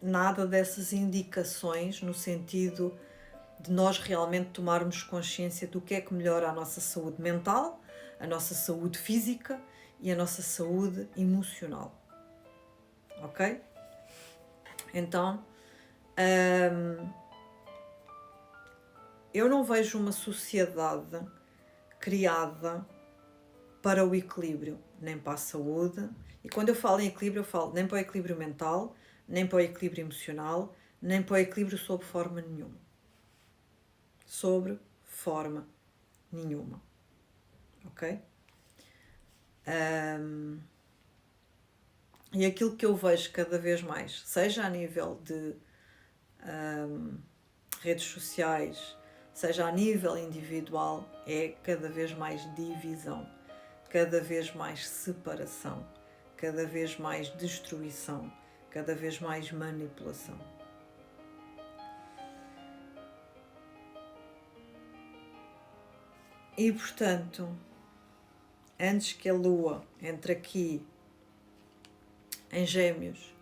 nada dessas indicações no sentido de nós realmente tomarmos consciência do que é que melhora a nossa saúde mental, a nossa saúde física e a nossa saúde emocional. Ok? Então, eu não vejo uma sociedade criada para o equilíbrio, nem para a saúde. E quando eu falo em equilíbrio, eu falo nem para o equilíbrio mental, nem para o equilíbrio emocional, nem para o equilíbrio sob forma nenhuma. Sobre forma nenhuma. Ok? E aquilo que eu vejo cada vez mais, seja a nível de redes sociais, seja a nível individual, é cada vez mais divisão, cada vez mais separação, cada vez mais destruição, cada vez mais manipulação. E, portanto, antes que a Lua entre aqui em Gêmeos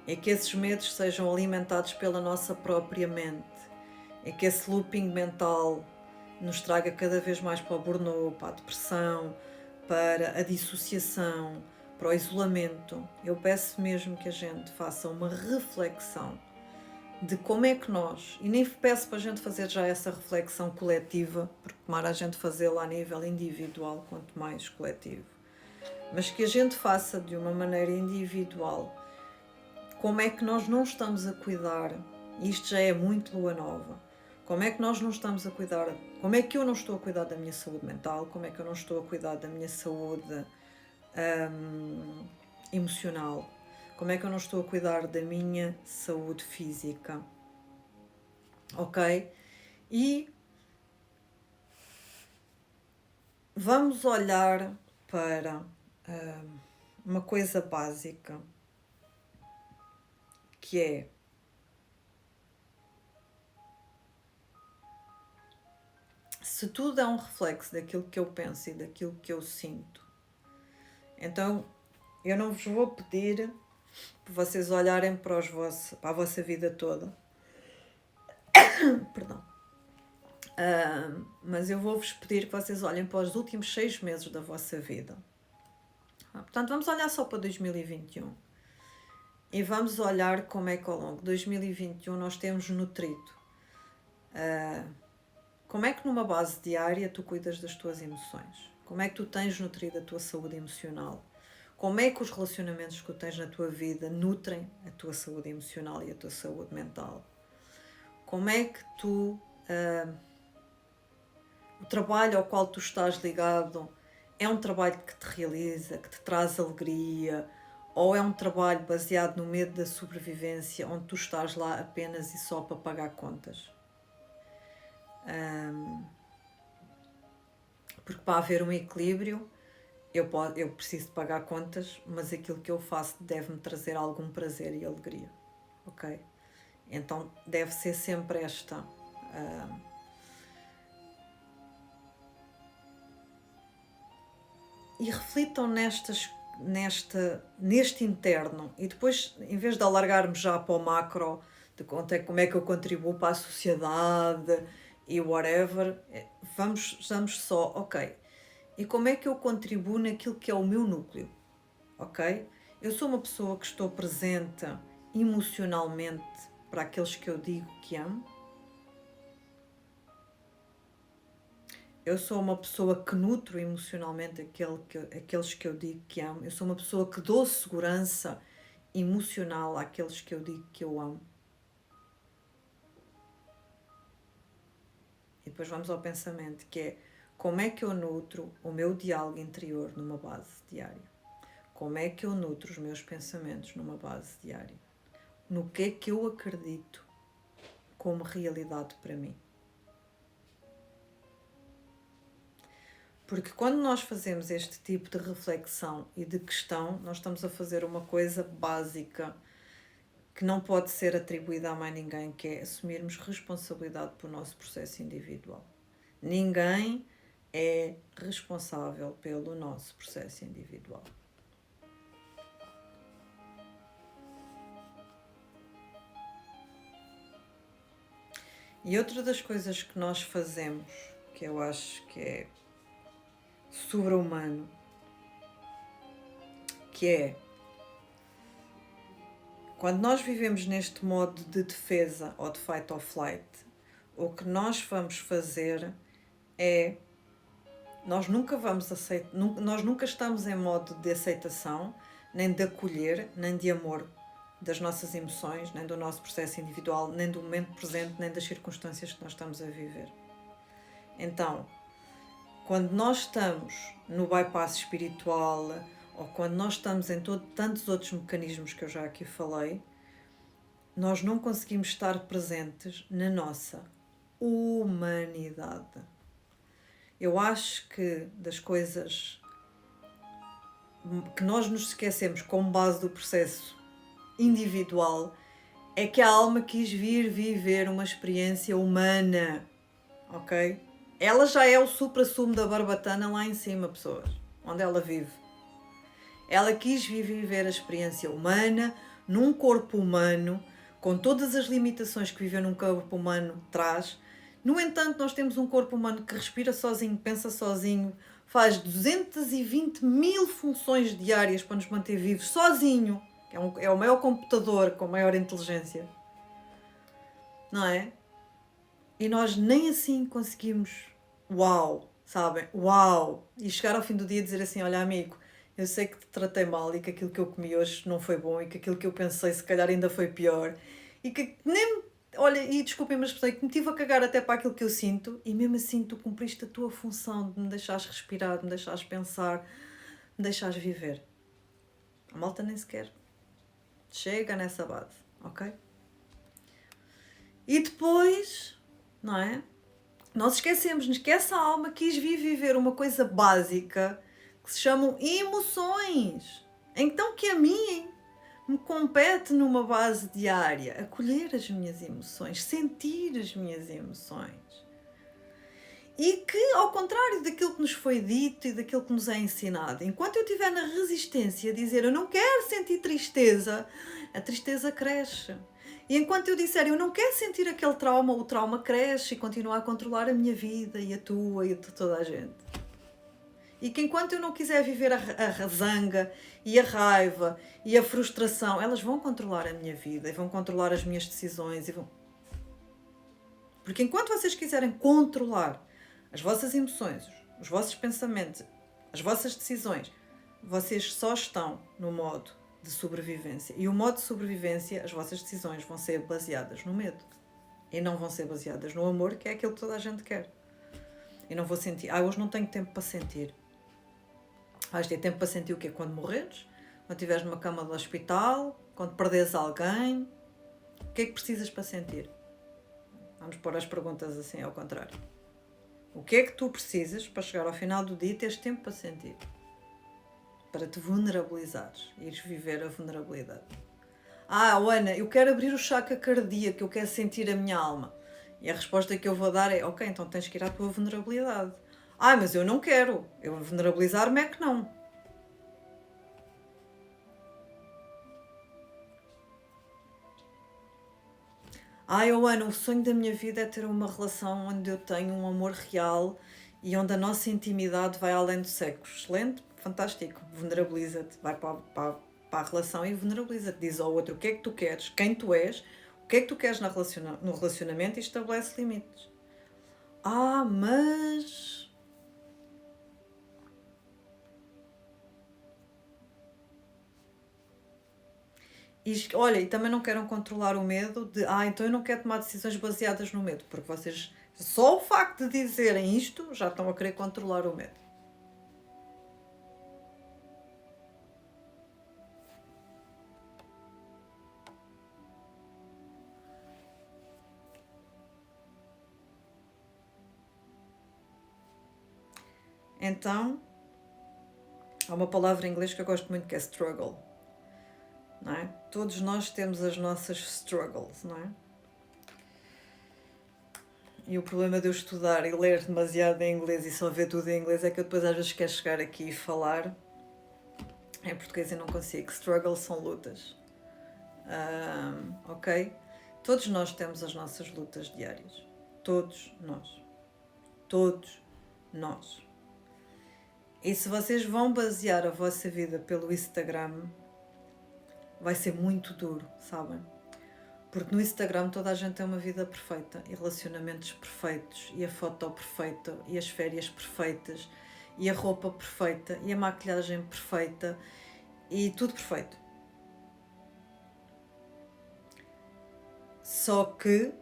e que esses medos sejam alimentados pela nossa própria mente e que esse looping mental nos traga cada vez mais para o burnout, para a depressão, para a dissociação, para o isolamento, eu peço mesmo que a gente faça uma reflexão de como é que nós, e nem peço para a gente fazer já essa reflexão coletiva, porque tomara a gente fazê-la a nível individual, quanto mais coletivo, mas que a gente faça de uma maneira individual, como é que nós não estamos a cuidar, e isto já é muito lua nova, como é que nós não estamos a cuidar, como é que eu não estou a cuidar da minha saúde mental, como é que eu não estou a cuidar da minha saúde emocional, como é que eu não estou a cuidar da minha saúde física, ok? E vamos olhar para uma coisa básica, que é se tudo é um reflexo daquilo que eu penso e daquilo que eu sinto, então eu não vos vou pedir para vocês olharem para a vossa vida toda. Perdão. Mas eu vou-vos pedir que vocês olhem para os últimos 6 meses da vossa vida. Portanto, vamos olhar só para 2021. E vamos olhar como é que ao longo de 2021 nós temos nutrido. Como é que numa base diária tu cuidas das tuas emoções? Como é que tu tens nutrido a tua saúde emocional? Como é que os relacionamentos que tu tens na tua vida nutrem a tua saúde emocional e a tua saúde mental? Como é que tu... o trabalho ao qual tu estás ligado é um trabalho que te realiza, que te traz alegria, ou é um trabalho baseado no medo da sobrevivência, onde tu estás lá apenas e só para pagar contas? Porque para haver um equilíbrio, eu preciso de pagar contas, mas aquilo que eu faço deve-me trazer algum prazer e alegria, ok? Então deve ser sempre esta... E reflitam neste interno, e depois, em vez de alargarmos já para o macro, de como é que eu contribuo para a sociedade e whatever, vamos só, ok, e como é que eu contribuo naquilo que é o meu núcleo, ok? Eu sou uma pessoa que estou presente emocionalmente para aqueles que eu digo que amo. Eu sou uma pessoa que nutro emocionalmente aqueles que eu digo que amo. Eu sou uma pessoa que dou segurança emocional àqueles que eu digo que eu amo. E depois vamos ao pensamento, que é como é que eu nutro o meu diálogo interior numa base diária? Como é que eu nutro os meus pensamentos numa base diária? No que é que eu acredito como realidade para mim? Porque quando nós fazemos este tipo de reflexão e de questão, nós estamos a fazer uma coisa básica que não pode ser atribuída a mais ninguém, que é assumirmos responsabilidade pelo nosso processo individual. Ninguém é responsável pelo nosso processo individual. E outra das coisas que nós fazemos, que eu acho que é sobre-humano, que é quando nós vivemos neste modo de defesa ou de fight or flight, o que nós vamos fazer é nós nunca estamos em modo de aceitação, nem de acolher, nem de amor das nossas emoções, nem do nosso processo individual, nem do momento presente, nem das circunstâncias que nós estamos a viver. Então, quando nós estamos no bypass espiritual, ou quando nós estamos em tantos outros mecanismos que eu já aqui falei, nós não conseguimos estar presentes na nossa humanidade. Eu acho que das coisas que nós nos esquecemos como base do processo individual é que a alma quis vir viver uma experiência humana, ok? Ela já é o supra-sumo da barbatana lá em cima, pessoas, onde ela vive. Ela quis vir viver a experiência humana, num corpo humano, com todas as limitações que viver num corpo humano traz. No entanto, nós temos um corpo humano que respira sozinho, pensa sozinho, faz 220 mil funções diárias para nos manter vivos sozinho. É o maior computador com maior inteligência. Não é? E nós nem assim conseguimos, uau, sabem? Uau! E chegar ao fim do dia e dizer assim, olha amigo, eu sei que te tratei mal e que aquilo que eu comi hoje não foi bom e que aquilo que eu pensei se calhar ainda foi pior. E que nem, olha, e desculpem-me a expressão, que me tive a cagar até para aquilo que eu sinto e mesmo assim tu cumpriste a tua função de me deixares respirar, de me deixares pensar, de me deixares viver. A malta nem sequer chega nessa base, ok? E depois, não é? Nós esquecemos-nos que essa alma quis vir viver uma coisa básica que se chamam emoções. Então que a mim me compete numa base diária acolher as minhas emoções, sentir as minhas emoções. E que, ao contrário daquilo que nos foi dito e daquilo que nos é ensinado, enquanto eu estiver na resistência a dizer eu não quero sentir tristeza, a tristeza cresce. E enquanto eu disser eu não quero sentir aquele trauma, o trauma cresce e continua a controlar a minha vida e a tua e a de toda a gente. E que enquanto eu não quiser viver a zanga e a raiva e a frustração, elas vão controlar a minha vida e vão controlar as minhas decisões. Porque enquanto vocês quiserem controlar as vossas emoções, os vossos pensamentos, as vossas decisões, vocês só estão no modo de sobrevivência. E o modo de sobrevivência, as vossas decisões vão ser baseadas no medo. E não vão ser baseadas no amor, que é aquilo que toda a gente quer. E não vou sentir, hoje não tenho tempo para sentir. Vais ter tempo para sentir o quê? Quando morreres? Quando estiveres numa cama do hospital? Quando perderes alguém? O que é que precisas para sentir? Vamos pôr as perguntas assim ao contrário. O que é que tu precisas para chegar ao final do dia e teres tempo para sentir? Para te vulnerabilizares. Ires viver a vulnerabilidade. Ana, eu quero abrir o chakra cardíaco, eu quero sentir a minha alma. E a resposta que eu vou dar é, ok, então tens que ir à tua vulnerabilidade. Mas eu não quero. Eu vulnerabilizar-me é que não. Ana, o sonho da minha vida é ter uma relação onde eu tenho um amor real e onde a nossa intimidade vai além do sexo. Excelente, fantástico. Vulnerabiliza-te. Vai para a relação e vulnerabiliza-te. Diz ao outro o que é que tu queres, quem tu és, o que é que tu queres no relacionamento e estabelece limites. Mas... olha, e também não queiram controlar o medo de, então eu não quero tomar decisões baseadas no medo, porque vocês, só o facto de dizerem isto, já estão a querer controlar o medo. Então, há uma palavra em inglês que eu gosto muito que é struggle. Não é? Todos nós temos as nossas struggles, não é? E o problema de eu estudar e ler demasiado em inglês e só ver tudo em inglês é que eu depois às vezes quero chegar aqui e falar em português e não consigo. Struggles são lutas. Ok? Todos nós temos as nossas lutas diárias. Todos nós. Todos nós. E se vocês vão basear a vossa vida pelo Instagram, vai ser muito duro, sabem? Porque no Instagram toda a gente tem uma vida perfeita e relacionamentos perfeitos e a foto perfeita e as férias perfeitas e a roupa perfeita e a maquilhagem perfeita e tudo perfeito. Só que,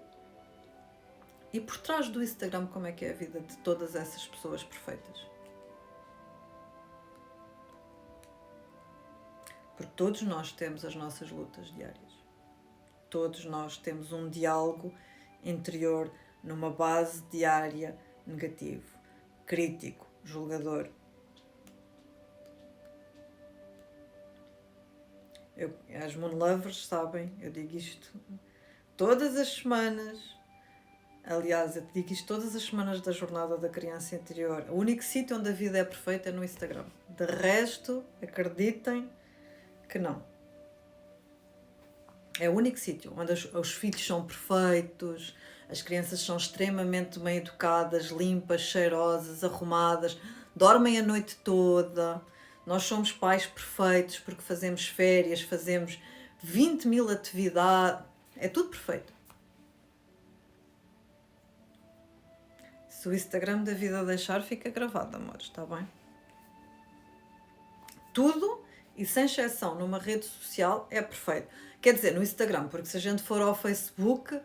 e por trás do Instagram, como é que é a vida de todas essas pessoas perfeitas? Porque todos nós temos as nossas lutas diárias. Todos nós temos um diálogo interior numa base diária negativo, crítico, julgador. As Moon Lovers sabem, eu digo isto todas as semanas. Aliás, eu digo isto todas as semanas da jornada da criança interior. O único sítio onde a vida é perfeita é no Instagram. De resto, acreditem que não. É o único sítio onde os filhos são perfeitos, as crianças são extremamente bem educadas, limpas, cheirosas, arrumadas, dormem a noite toda. Nós somos pais perfeitos porque fazemos férias, fazemos 20 mil atividades. É tudo perfeito. Se o Instagram da vida deixar, fica gravado, amores, está bem? Tudo, e sem exceção, numa rede social é perfeito. Quer dizer, no Instagram, porque se a gente for ao Facebook,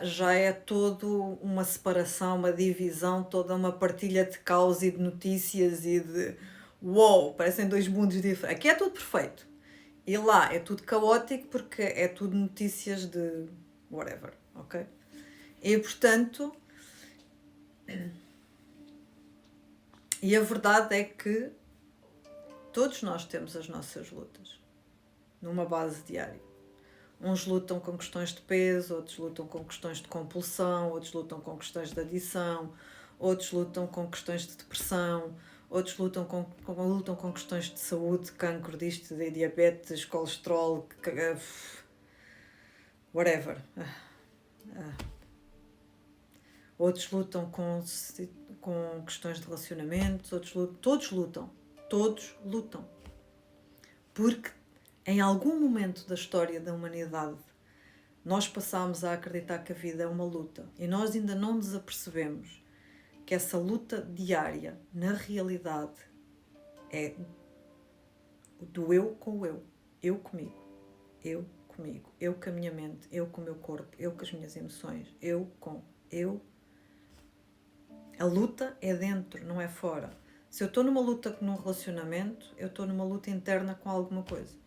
já é todo uma separação, uma divisão, toda uma partilha de caos e de notícias e de... Uou, parecem dois mundos diferentes. Aqui é tudo perfeito. E lá é tudo caótico porque é tudo notícias de whatever, ok? E portanto... E a verdade é que todos nós temos as nossas lutas, numa base diária. Uns lutam com questões de peso, outros lutam com questões de compulsão, outros lutam com questões de adição, outros lutam com questões de depressão, outros lutam com questões de saúde, cancro, disto, de diabetes, colesterol, whatever. Outros lutam com questões de relacionamentos, todos lutam. Porque em algum momento da história da humanidade nós passámos a acreditar que a vida é uma luta e nós ainda não nos apercebemos que essa luta diária, na realidade, é do eu com o eu comigo, eu com a minha mente, eu com o meu corpo, eu com as minhas emoções, eu. A luta é dentro, não é fora. Se eu estou numa luta num relacionamento, eu estou numa luta interna com alguma coisa.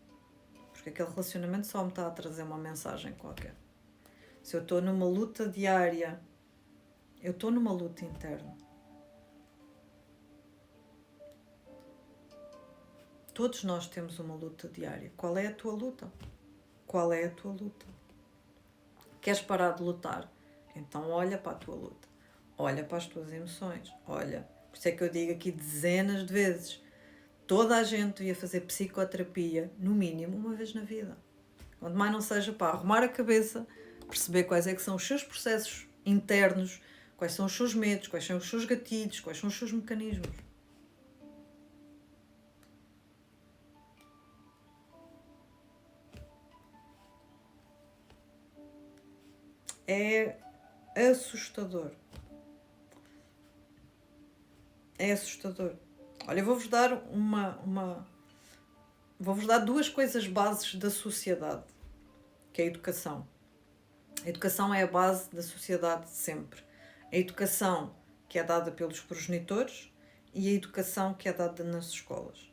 Porque aquele relacionamento só me está a trazer uma mensagem qualquer. Se eu estou numa luta diária, eu estou numa luta interna. Todos nós temos uma luta diária. Qual é a tua luta? Qual é a tua luta? Queres parar de lutar? Então olha para a tua luta. Olha para as tuas emoções. Olha. Por isso é que eu digo aqui dezenas de vezes. Toda a gente devia fazer psicoterapia, no mínimo, uma vez na vida. Quanto mais não seja para arrumar a cabeça, perceber quais é que são os seus processos internos, quais são os seus medos, quais são os seus gatilhos, quais são os seus mecanismos. É assustador. É assustador. Olha, eu vou-vos dar vou-vos dar duas coisas bases da sociedade, que é a educação. A educação é a base da sociedade sempre. A educação que é dada pelos progenitores e a educação que é dada nas escolas.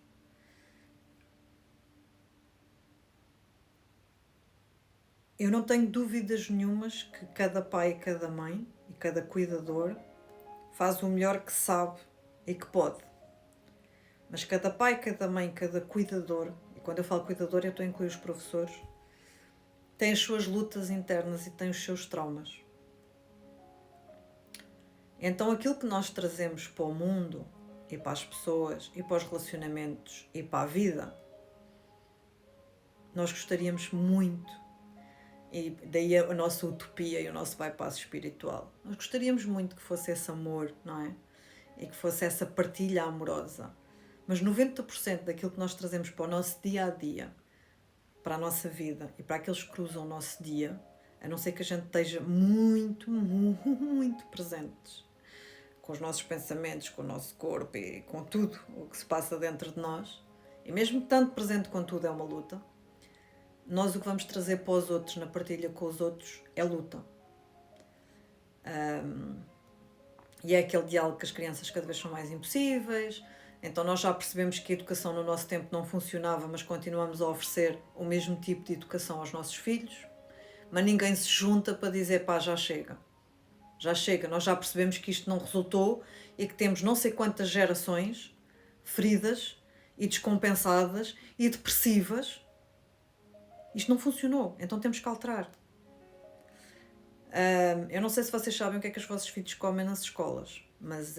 Eu não tenho dúvidas nenhumas que cada pai e cada mãe e cada cuidador faz o melhor que sabe e que pode. Mas cada pai, cada mãe, cada cuidador, e quando eu falo cuidador eu estou a incluir os professores, tem as suas lutas internas e tem os seus traumas. Então aquilo que nós trazemos para o mundo e para as pessoas e para os relacionamentos e para a vida, nós gostaríamos muito, e daí a nossa utopia e o nosso bypass espiritual, nós gostaríamos muito que fosse esse amor, não é? E que fosse essa partilha amorosa. Mas 90% daquilo que nós trazemos para o nosso dia-a-dia, para a nossa vida e para aqueles que cruzam o nosso dia, a não ser que a gente esteja muito, muito presentes com os nossos pensamentos, com o nosso corpo e com tudo o que se passa dentro de nós, e mesmo tanto presente com tudo é uma luta, nós o que vamos trazer para os outros, na partilha com os outros, é luta. E é aquele diálogo que as crianças cada vez são mais impossíveis. Então nós já percebemos que a educação no nosso tempo não funcionava, mas continuamos a oferecer o mesmo tipo de educação aos nossos filhos. Mas ninguém se junta para dizer, pá, já chega. Já chega, nós já percebemos que isto não resultou e que temos não sei quantas gerações feridas e descompensadas e depressivas. Isto não funcionou, então temos que alterar. Eu não sei se vocês sabem o que é que os vossos filhos comem nas escolas, mas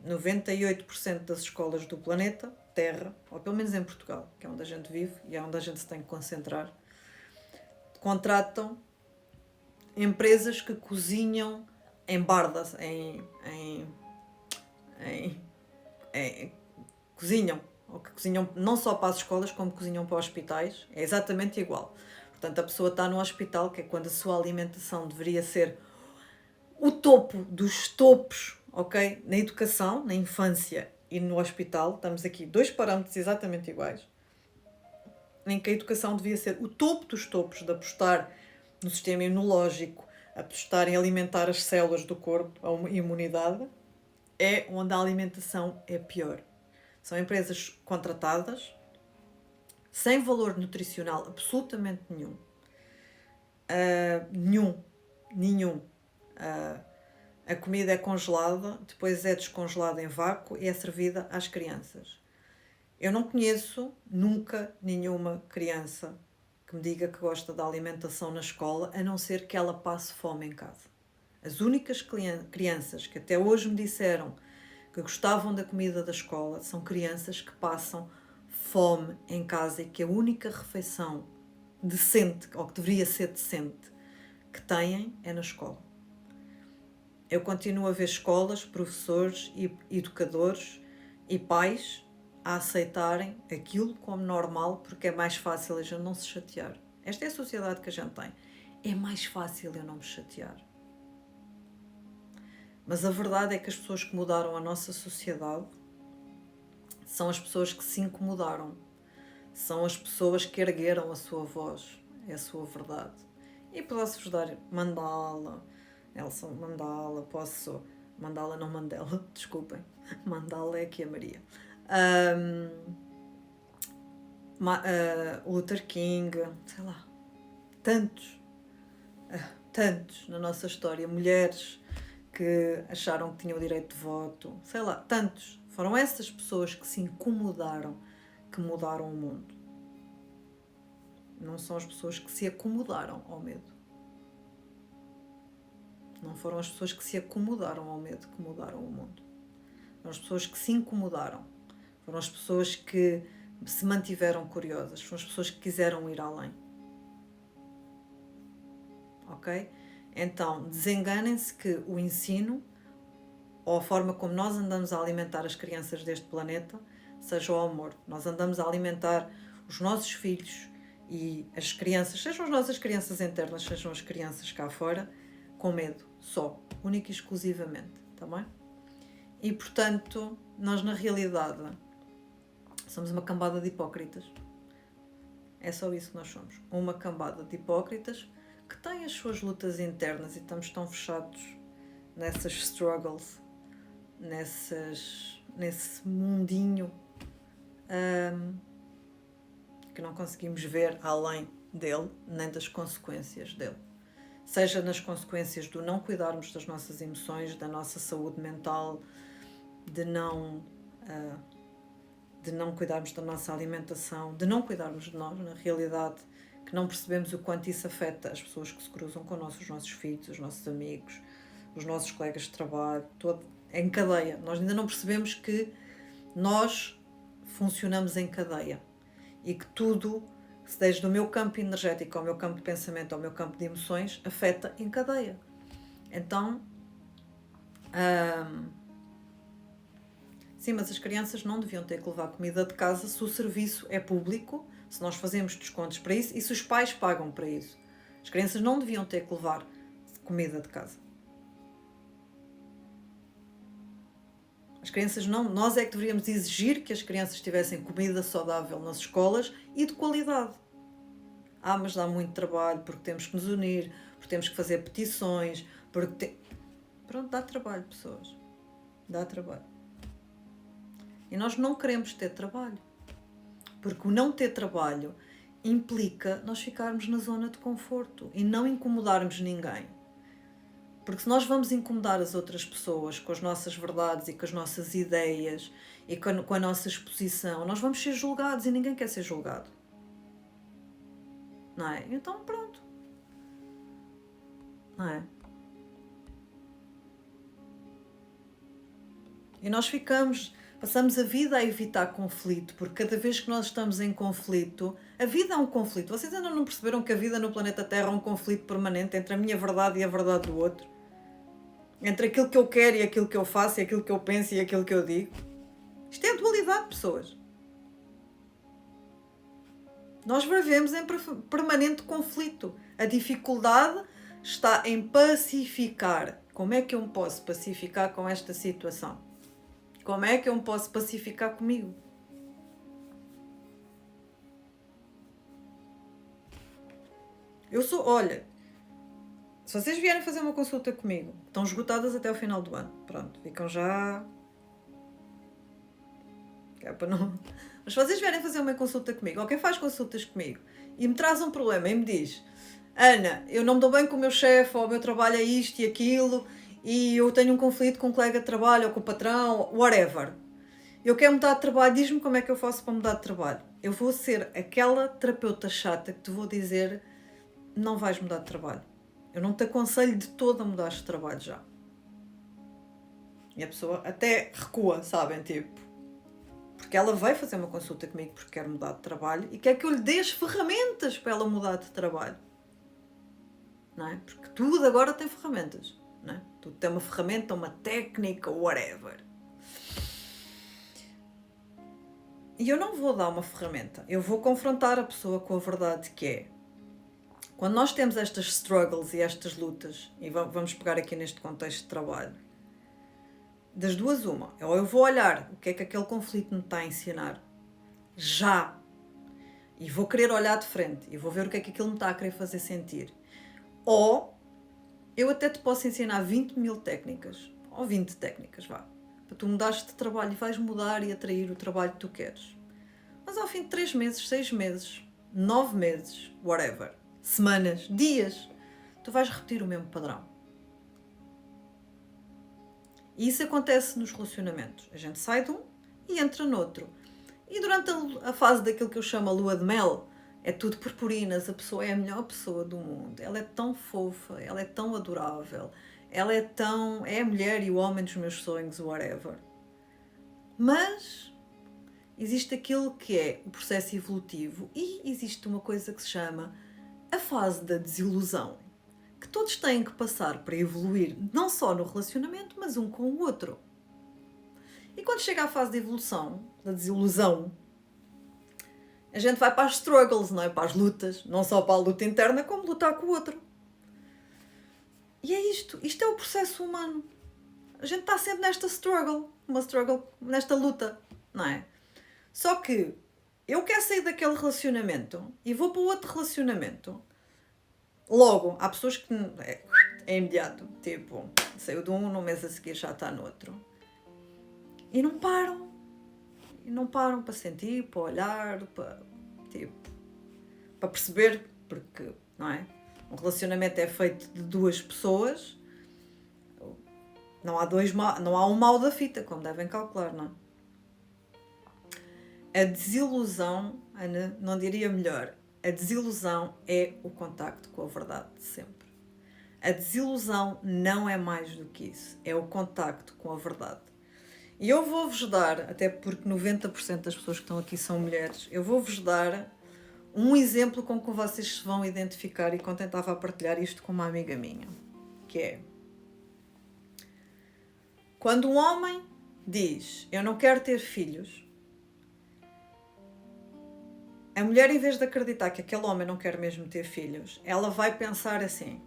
98% das escolas do planeta Terra, ou pelo menos em Portugal, que é onde a gente vive e é onde a gente se tem que concentrar, contratam empresas que cozinham em bardas, cozinham, ou que cozinham não só para as escolas, como cozinham para hospitais, é exatamente igual. Portanto, a pessoa está no hospital, que é quando a sua alimentação deveria ser o topo dos topos, ok? Na educação, na infância e no hospital, estamos aqui dois parâmetros exatamente iguais, em que a educação devia ser o topo dos topos, de apostar no sistema imunológico, apostar em alimentar as células do corpo, a imunidade, é onde a alimentação é pior. São empresas contratadas, sem valor nutricional absolutamente nenhum. Nenhum. A comida é congelada, depois é descongelada em vácuo e é servida às crianças. Eu não conheço nunca nenhuma criança que me diga que gosta da alimentação na escola, a não ser que ela passe fome em casa. As únicas crianças que até hoje me disseram que gostavam da comida da escola são crianças que passam fome em casa e que a única refeição decente, ou que deveria ser decente, que têm é na escola. Eu continuo a ver escolas, professores e educadores e pais a aceitarem aquilo como normal porque é mais fácil a gente não se chatear. Esta é a sociedade que a gente tem. É mais fácil eu não me chatear. Mas a verdade é que as pessoas que mudaram a nossa sociedade são as pessoas que se incomodaram. São as pessoas que ergueram a sua voz. É a sua verdade. E posso-vos dar Mandala, Nelson Mandela, Mandala não Mandela, desculpem. Mandala é aqui a Maria. Luther King, sei lá, tantos na nossa história, mulheres que acharam que tinham o direito de voto, sei lá, tantos. Foram essas pessoas que se incomodaram, que mudaram o mundo. Não são as pessoas que se acomodaram ao medo. Não foram as pessoas que se acomodaram ao medo que mudaram o mundo. Foram as pessoas que se incomodaram. Foram as pessoas que se mantiveram curiosas. Foram as pessoas que quiseram ir além. Ok? Então, desenganem-se que o ensino, ou a forma como nós andamos a alimentar as crianças deste planeta, seja o amor. Nós andamos a alimentar os nossos filhos e as crianças, sejam as nossas crianças internas, sejam as crianças cá fora, com medo, só, única e exclusivamente, tá bem? E, portanto, nós na realidade somos uma cambada de hipócritas. É só isso que nós somos. Uma cambada de hipócritas que têm as suas lutas internas e estamos tão fechados nessas struggles, nesse mundinho que não conseguimos ver além dele, nem das consequências dele. Seja nas consequências do não cuidarmos das nossas emoções, da nossa saúde mental, de não cuidarmos da nossa alimentação, de não cuidarmos de nós, na realidade, que não percebemos o quanto isso afeta as pessoas que se cruzam connosco, os nossos filhos, os nossos amigos, os nossos colegas de trabalho, em cadeia. Nós ainda não percebemos que nós funcionamos em cadeia e que tudo, desde o meu campo energético ao meu campo de pensamento, ao meu campo de emoções, afeta em cadeia. Então, sim, mas as crianças não deviam ter que levar comida de casa se o serviço é público, se nós fazemos descontos para isso e se os pais pagam para isso. As crianças não deviam ter que levar comida de casa. As crianças não, nós é que deveríamos exigir que as crianças tivessem comida saudável nas escolas e de qualidade. Mas dá muito trabalho porque temos que nos unir, porque temos que fazer petições, Pronto, dá trabalho, pessoas. Dá trabalho. E nós não queremos ter trabalho. Porque o não ter trabalho implica nós ficarmos na zona de conforto e não incomodarmos ninguém. Porque se nós vamos incomodar as outras pessoas com as nossas verdades e com as nossas ideias e com a nossa exposição, nós vamos ser julgados e ninguém quer ser julgado. Não é? Então pronto. Não é? E nós passamos a vida a evitar conflito, porque cada vez que nós estamos em conflito, a vida é um conflito. Vocês ainda não perceberam que a vida no planeta Terra é um conflito permanente entre a minha verdade e a verdade do outro? Entre aquilo que eu quero e aquilo que eu faço, e aquilo que eu penso e aquilo que eu digo? Isto é a dualidade, pessoas. Nós vivemos em permanente conflito. A dificuldade está em pacificar. Como é que eu me posso pacificar com esta situação? Como é que eu me posso pacificar comigo? Olha, se vocês vierem fazer uma consulta comigo, estão esgotadas até o final do ano. Pronto, ficam já... É para não... Mas se vocês vierem fazer uma consulta comigo, ou quem faz consultas comigo, e me traz um problema e me diz: Ana, eu não me dou bem com o meu chefe, ou o meu trabalho é isto e aquilo, e eu tenho um conflito com um colega de trabalho, ou com o patrão, whatever. Eu quero mudar de trabalho, diz-me como é que eu faço para mudar de trabalho. Eu vou ser aquela terapeuta chata que te vou dizer: não vais mudar de trabalho. Eu não te aconselho de todo a mudares de trabalho já. E a pessoa até recua, sabem, tipo, porque ela veio fazer uma consulta comigo porque quer mudar de trabalho e quer que eu lhe dê as ferramentas para ela mudar de trabalho. Não é? Porque tudo agora tem ferramentas. Não é? Tudo tem uma ferramenta, uma técnica, whatever. E eu não vou dar uma ferramenta. Eu vou confrontar a pessoa com a verdade que é. Quando nós temos estas struggles e estas lutas, e vamos pegar aqui neste contexto de trabalho, das duas uma, ou eu vou olhar o que é que aquele conflito me está a ensinar, já, e vou querer olhar de frente, e vou ver o que é que aquilo me está a querer fazer sentir, ou eu até te posso ensinar 20 mil técnicas, ou 20 técnicas, vá, para tu mudares de trabalho e vais mudar e atrair o trabalho que tu queres. Mas ao fim de 3 meses, 6 meses, 9 meses, whatever, semanas, dias, tu vais repetir o mesmo padrão. E isso acontece nos relacionamentos. A gente sai de um e entra noutro. E durante a fase daquilo que eu chamo a lua de mel, é tudo purpurinas, a pessoa é a melhor pessoa do mundo, ela é tão fofa, ela é tão adorável, ela é tão... é a mulher e o homem dos meus sonhos, whatever. Mas existe aquilo que é o processo evolutivo e existe uma coisa que se chama a fase da desilusão, que todos têm que passar para evoluir, não só no relacionamento, mas um com o outro. E quando chega à fase de evolução, da desilusão, a gente vai para as struggles, não é? Para as lutas, não só para a luta interna, como lutar com o outro. E é isto é o processo humano. A gente está sempre nesta struggle, nesta luta, não é? Só que eu quero sair daquele relacionamento e vou para o outro relacionamento. Logo, há pessoas que é imediato, tipo, saiu de um, no mês a seguir já está no outro. E não param. E não param para sentir, para olhar, para perceber, porque, não é? Um relacionamento é feito de duas pessoas, não há um mal da fita, como devem calcular, não é? A desilusão, Ana, não diria melhor, a desilusão é o contacto com a verdade de sempre. A desilusão não é mais do que isso, é o contacto com a verdade. E eu vou-vos dar, até porque 90% das pessoas que estão aqui são mulheres, eu vou-vos dar um exemplo com que vocês se vão identificar e contentava a partilhar isto com uma amiga minha, que é quando um homem diz eu não quero ter filhos, a mulher, em vez de acreditar que aquele homem não quer mesmo ter filhos, ela vai pensar assim,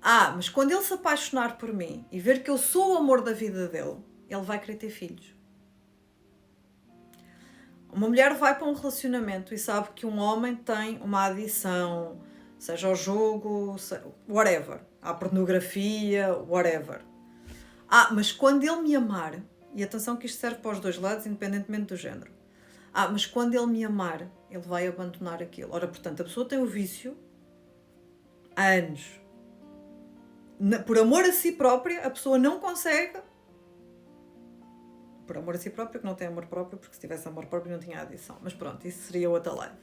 mas quando ele se apaixonar por mim e ver que eu sou o amor da vida dele, ele vai querer ter filhos. Uma mulher vai para um relacionamento e sabe que um homem tem uma adição, seja ao jogo, whatever, à pornografia, whatever. Mas quando ele me amar, e atenção que isto serve para os dois lados, independentemente do género. Mas quando ele me amar, ele vai abandonar aquilo. Ora, portanto, a pessoa tem o vício há anos. Por amor a si própria, a pessoa não consegue. Por amor a si própria, que não tem amor próprio, porque se tivesse amor próprio não tinha adição. Mas pronto, isso seria outra live.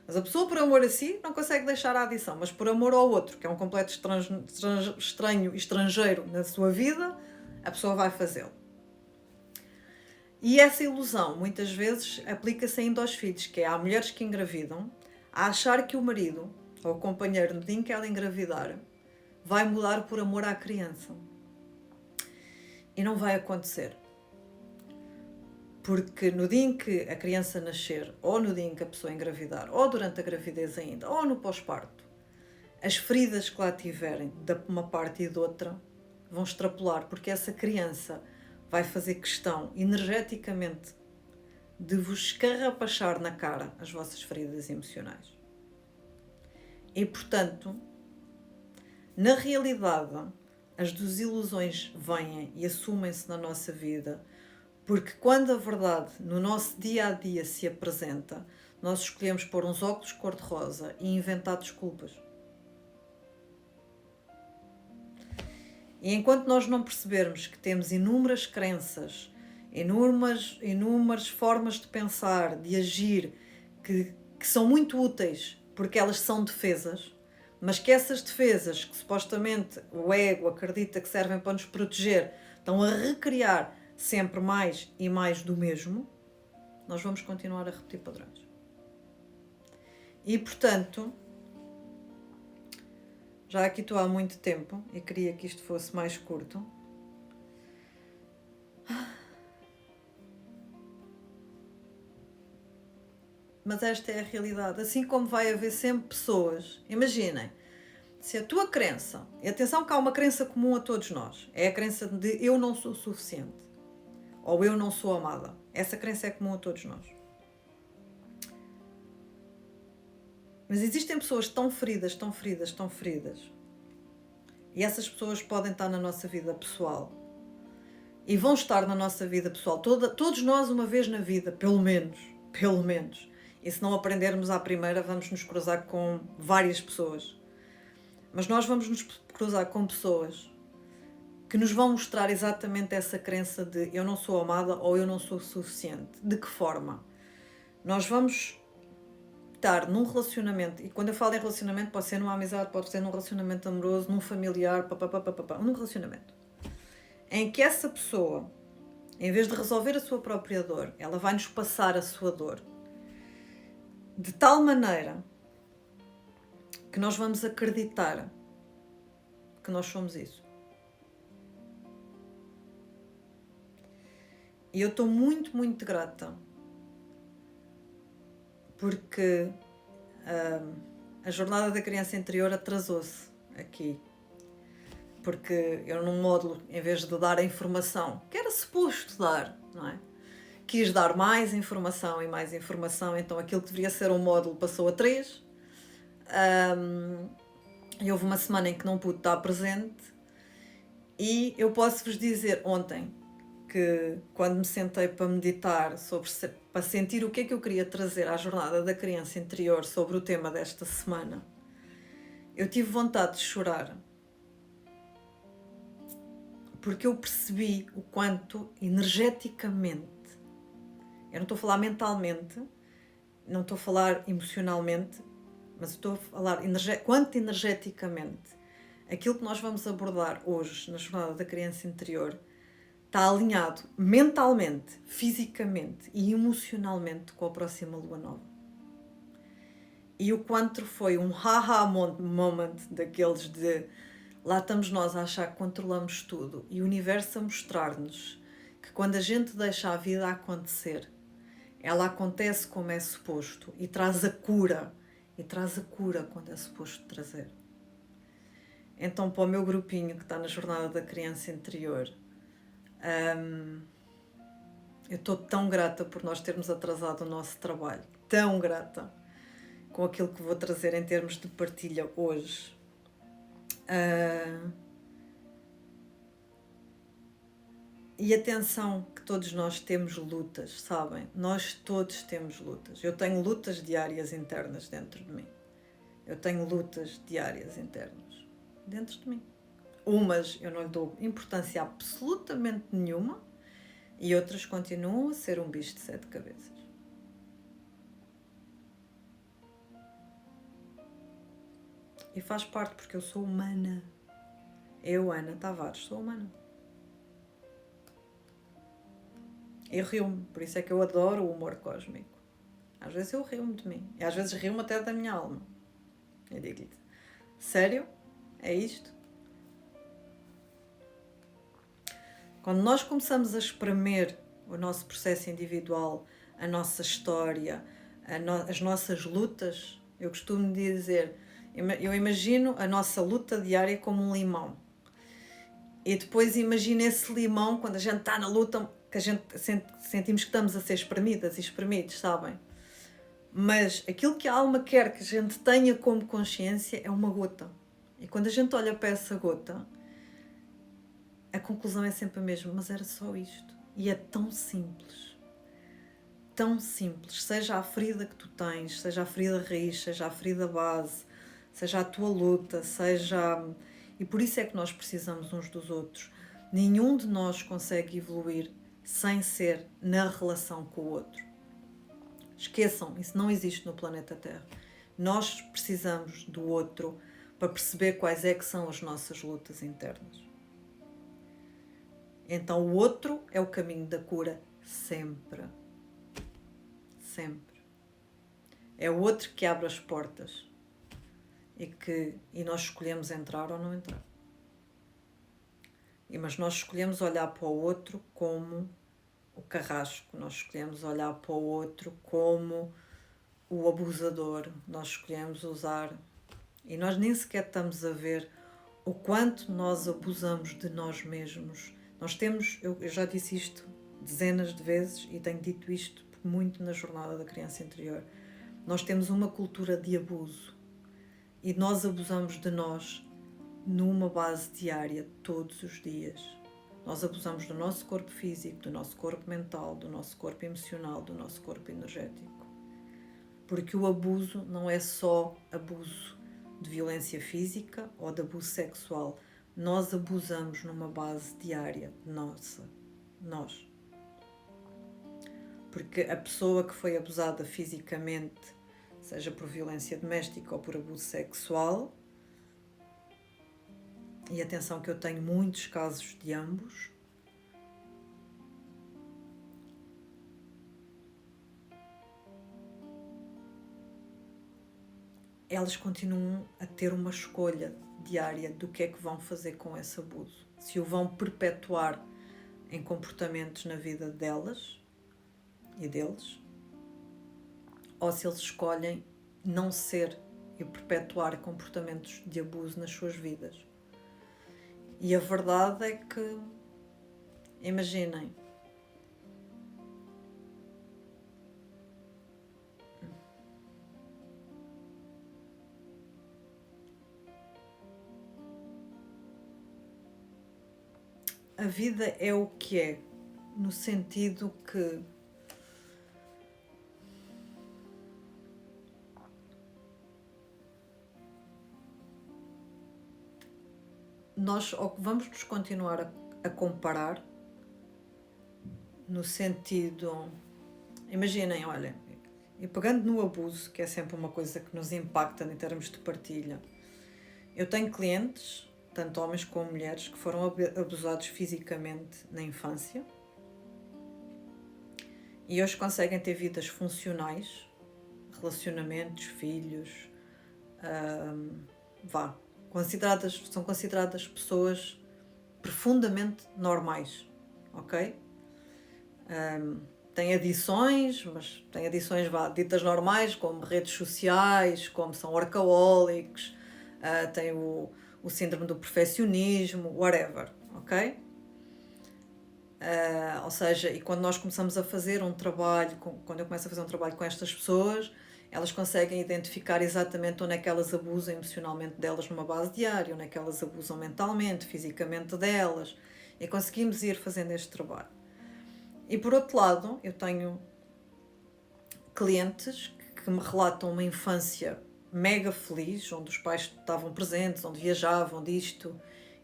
Mas a pessoa, por amor a si, não consegue deixar a adição. Mas por amor ao outro, que é um completo estranho e estrangeiro na sua vida, a pessoa vai fazê-lo. E essa ilusão, muitas vezes, aplica-se ainda aos filhos, que é há mulheres que engravidam, a achar que o marido, ou o companheiro, no dia em que ela engravidar, vai mudar por amor à criança. E não vai acontecer. Porque no dia em que a criança nascer, ou no dia em que a pessoa engravidar, ou durante a gravidez ainda, ou no pós-parto, as feridas que lá tiverem, de uma parte e de outra, vão extrapolar, porque essa criança vai fazer questão, energeticamente, de vos escarrapachar na cara as vossas feridas emocionais. E, portanto, na realidade, as desilusões vêm e assumem-se na nossa vida, porque quando a verdade no nosso dia-a-dia se apresenta, nós escolhemos pôr uns óculos cor-de-rosa e inventar desculpas. E enquanto nós não percebermos que temos inúmeras crenças, inúmeras formas de pensar, de agir, que são muito úteis porque elas são defesas, mas que essas defesas, que supostamente o ego acredita que servem para nos proteger, estão a recriar sempre mais e mais do mesmo, nós vamos continuar a repetir padrões. E, portanto, já aqui estou há muito tempo e queria que isto fosse mais curto. Mas esta é a realidade. Assim como vai haver sempre pessoas, imaginem, se a tua crença, e atenção que há uma crença comum a todos nós, é a crença de eu não sou suficiente, ou eu não sou amada. Essa crença é comum a todos nós. Mas existem pessoas tão feridas, tão feridas, tão feridas, e essas pessoas podem estar na nossa vida pessoal, e vão estar na nossa vida pessoal, todos nós uma vez na vida, pelo menos, e se não aprendermos à primeira, vamos nos cruzar com várias pessoas. Mas nós vamos nos cruzar com pessoas que nos vão mostrar exatamente essa crença de eu não sou amada ou eu não sou suficiente. De que forma? Nós vamos estar num relacionamento, e quando eu falo em relacionamento, pode ser numa amizade, pode ser num relacionamento amoroso, num familiar, num relacionamento, em que essa pessoa, em vez de resolver a sua própria dor, ela vai nos passar a sua dor, de tal maneira que nós vamos acreditar que nós somos isso. E eu estou muito, muito grata porque a jornada da criança interior atrasou-se aqui. Porque eu num módulo, em vez de dar a informação que era suposto dar, não é? Quis dar mais informação, então aquilo que deveria ser um módulo passou a 3. E houve uma semana em que não pude estar presente, e eu posso-vos dizer ontem que quando me sentei para meditar, para sentir o que é que eu queria trazer à jornada da criança interior sobre o tema desta semana, eu tive vontade de chorar, porque eu percebi o quanto energeticamente, eu não estou a falar mentalmente, não estou a falar emocionalmente, mas estou a falar quanto energeticamente aquilo que nós vamos abordar hoje na jornada da criança interior está alinhado mentalmente, fisicamente e emocionalmente com a próxima lua nova. E o quanto foi um haha moment daqueles de lá estamos nós a achar que controlamos tudo e o universo a mostrar-nos que quando a gente deixa a vida acontecer, ela acontece como é suposto e traz a cura quando é suposto trazer. Então, para o meu grupinho que está na jornada da criança interior, eu estou tão grata por nós termos atrasado o nosso trabalho, tão grata com aquilo que vou trazer em termos de partilha hoje. E atenção que todos nós temos lutas, sabem? Nós todos temos lutas. Eu tenho lutas diárias internas dentro de mim. Eu tenho lutas diárias internas dentro de mim. Umas eu não lhe dou importância absolutamente nenhuma e outras continuam a ser um bicho de 7 cabeças. E faz parte porque eu sou humana. Eu, Ana Tavares, sou humana. Eu rio-me, por isso é que eu adoro o humor cósmico. Às vezes eu rio-me de mim. E às vezes rio-me até da minha alma. Eu digo-lhe, sério? É isto? Quando nós começamos a espremer o nosso processo individual, a nossa história, as nossas lutas, eu costumo dizer, eu imagino a nossa luta diária como um limão. E depois imagino esse limão, quando a gente está na luta, que a gente sentimos que estamos a ser espremidas e espremidos, sabem? Mas aquilo que a alma quer que a gente tenha como consciência é uma gota. E quando a gente olha para essa gota, a conclusão é sempre a mesma, mas era só isto. E é tão simples. Tão simples. Seja a ferida que tu tens, seja a ferida raiz, seja a ferida base, seja a tua luta, seja... E por isso é que nós precisamos uns dos outros. Nenhum de nós consegue evoluir sem ser na relação com o outro. Esqueçam, isso não existe no planeta Terra. Nós precisamos do outro para perceber quais é que são as nossas lutas internas. Então o outro é o caminho da cura sempre. Sempre. É o outro que abre as portas e nós escolhemos entrar ou não entrar. Mas nós escolhemos olhar para o outro como o carrasco, nós escolhemos olhar para o outro como o abusador, nós escolhemos usar e nós nem sequer estamos a ver o quanto nós abusamos de nós mesmos. Nós temos, eu já disse isto dezenas de vezes e tenho dito isto muito na jornada da criança interior, nós temos uma cultura de abuso e nós abusamos de nós numa base diária, todos os dias. Nós abusamos do nosso corpo físico, do nosso corpo mental, do nosso corpo emocional, do nosso corpo energético. Porque o abuso não é só abuso de violência física ou de abuso sexual. Nós abusamos numa base diária nossa, nós. Porque a pessoa que foi abusada fisicamente, seja por violência doméstica ou por abuso sexual, e atenção que eu tenho muitos casos de ambos, elas continuam a ter uma escolha diária do que é que vão fazer com esse abuso. Se o vão perpetuar em comportamentos na vida delas e deles, ou se eles escolhem não ser e perpetuar comportamentos de abuso nas suas vidas. E a verdade é que, imaginem, a vida é o que é, no sentido que nós vamos nos continuar a comparar no sentido, imaginem, olha, e pegando no abuso, que é sempre uma coisa que nos impacta em termos de partilha, eu tenho clientes, tanto homens como mulheres, que foram abusados fisicamente na infância e hoje conseguem ter vidas funcionais, relacionamentos, filhos, são consideradas pessoas profundamente normais, ok? Tem adições, mas tem adições ditas normais, como redes sociais, como são workaholics, tem o síndrome do perfeccionismo, whatever, ok? Ou seja, e quando nós começamos a fazer um trabalho, quando eu começo a fazer um trabalho com estas pessoas, elas conseguem identificar exatamente onde é que elas abusam emocionalmente delas numa base diária, onde é que elas abusam mentalmente, fisicamente delas, e conseguimos ir fazendo este trabalho. E por outro lado, eu tenho clientes que me relatam uma infância mega feliz, onde os pais estavam presentes, onde viajavam disto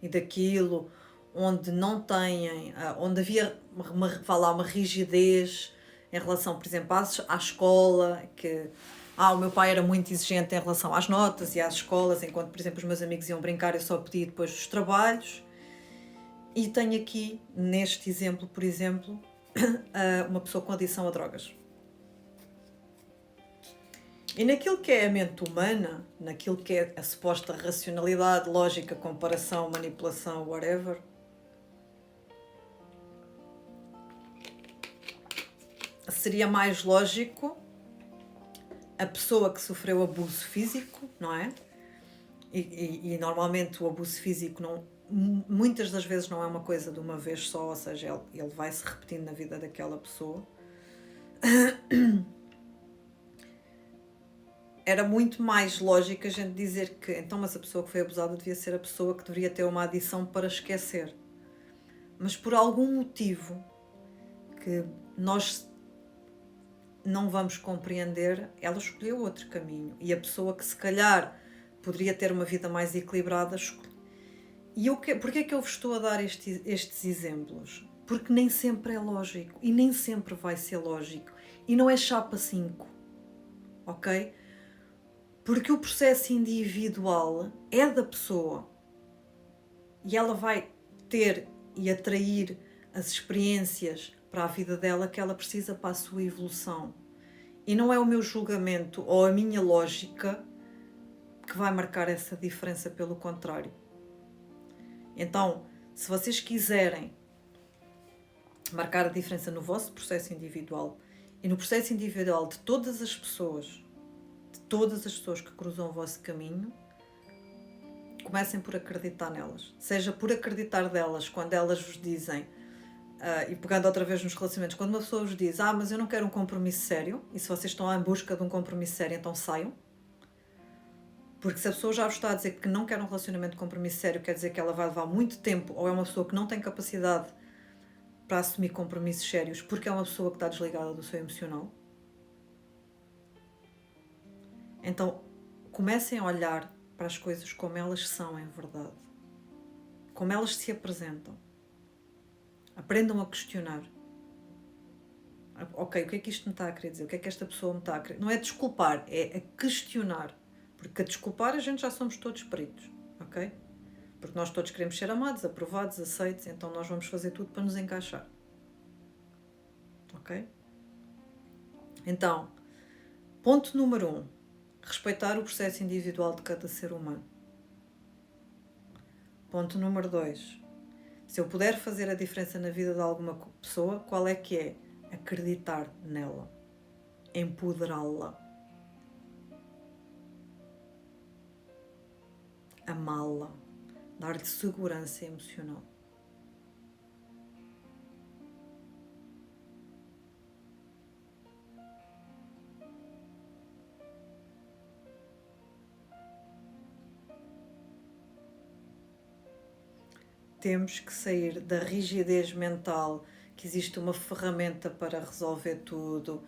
e daquilo, onde não têm, onde havia uma rigidez em relação, por exemplo, à escola, que o meu pai era muito exigente em relação às notas e às escolas, enquanto, por exemplo, os meus amigos iam brincar, eu só pedia depois dos trabalhos. E tenho aqui, neste exemplo, por exemplo, uma pessoa com adição a drogas. E naquilo que é a mente humana, naquilo que é a suposta racionalidade, lógica, comparação, manipulação, whatever, seria mais lógico a pessoa que sofreu abuso físico, não é? E normalmente o abuso físico muitas das vezes não é uma coisa de uma vez só, ou seja, ele vai se repetindo na vida daquela pessoa. Era muito mais lógico a gente dizer que então, mas a pessoa que foi abusada devia ser a pessoa que deveria ter uma adição para esquecer. Mas por algum motivo que nós não vamos compreender, ela escolheu outro caminho. E a pessoa que se calhar poderia ter uma vida mais equilibrada. E porquê é que eu vos estou a dar estes exemplos? Porque nem sempre é lógico. E nem sempre vai ser lógico. E não é chapa 5. Ok? Porque o processo individual é da pessoa e ela vai ter e atrair as experiências para a vida dela que ela precisa para a sua evolução. E não é o meu julgamento ou a minha lógica que vai marcar essa diferença, pelo contrário. Então, se vocês quiserem marcar a diferença no vosso processo individual e no processo individual de todas as pessoas que cruzam o vosso caminho, comecem por acreditar nelas. Seja por acreditar delas quando elas vos dizem, e pegando outra vez nos relacionamentos, quando uma pessoa vos diz, mas eu não quero um compromisso sério, e se vocês estão em busca de um compromisso sério, então saiam. Porque se a pessoa já vos está a dizer que não quer um relacionamento de compromisso sério, quer dizer que ela vai levar muito tempo, ou é uma pessoa que não tem capacidade para assumir compromissos sérios, porque é uma pessoa que está desligada do seu emocional. Então, comecem a olhar para as coisas como elas são em verdade. Como elas se apresentam. Aprendam a questionar. Ok, o que é que isto me está a querer dizer? O que é que esta pessoa me está a querer? Não é desculpar, é a questionar. Porque a desculpar a gente já somos todos peritos, ok? Porque nós todos queremos ser amados, aprovados, aceitos, então nós vamos fazer tudo para nos encaixar. Ok? Então, ponto número 1. Respeitar o processo individual de cada ser humano. Ponto número 2. Se eu puder fazer a diferença na vida de alguma pessoa, qual é que é? Acreditar nela. Empoderá-la. Amá-la. Dar-lhe segurança emocional. Temos que sair da rigidez mental, que existe uma ferramenta para resolver tudo.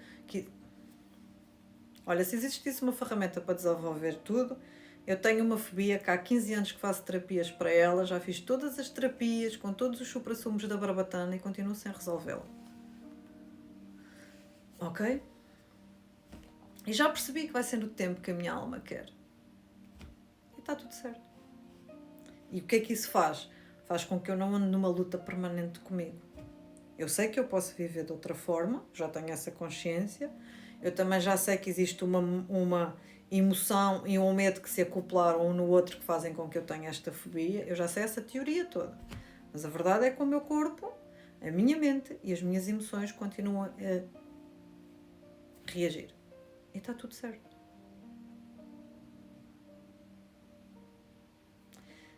Olha, se existisse uma ferramenta para desenvolver tudo, eu tenho uma fobia que há 15 anos que faço terapias para ela, já fiz todas as terapias, com todos os suprassumos da barbatana e continuo sem resolvê-la. Ok? E já percebi que vai ser no tempo que a minha alma quer. E está tudo certo. E o que é que isso faz? Faz com que eu não ande numa luta permanente comigo. Eu sei que eu posso viver de outra forma, já tenho essa consciência. Eu também já sei que existe uma emoção e um medo que se acoplaram um no outro que fazem com que eu tenha esta fobia. Eu já sei essa teoria toda. Mas a verdade é que o meu corpo, a minha mente e as minhas emoções continuam a reagir. E está tudo certo.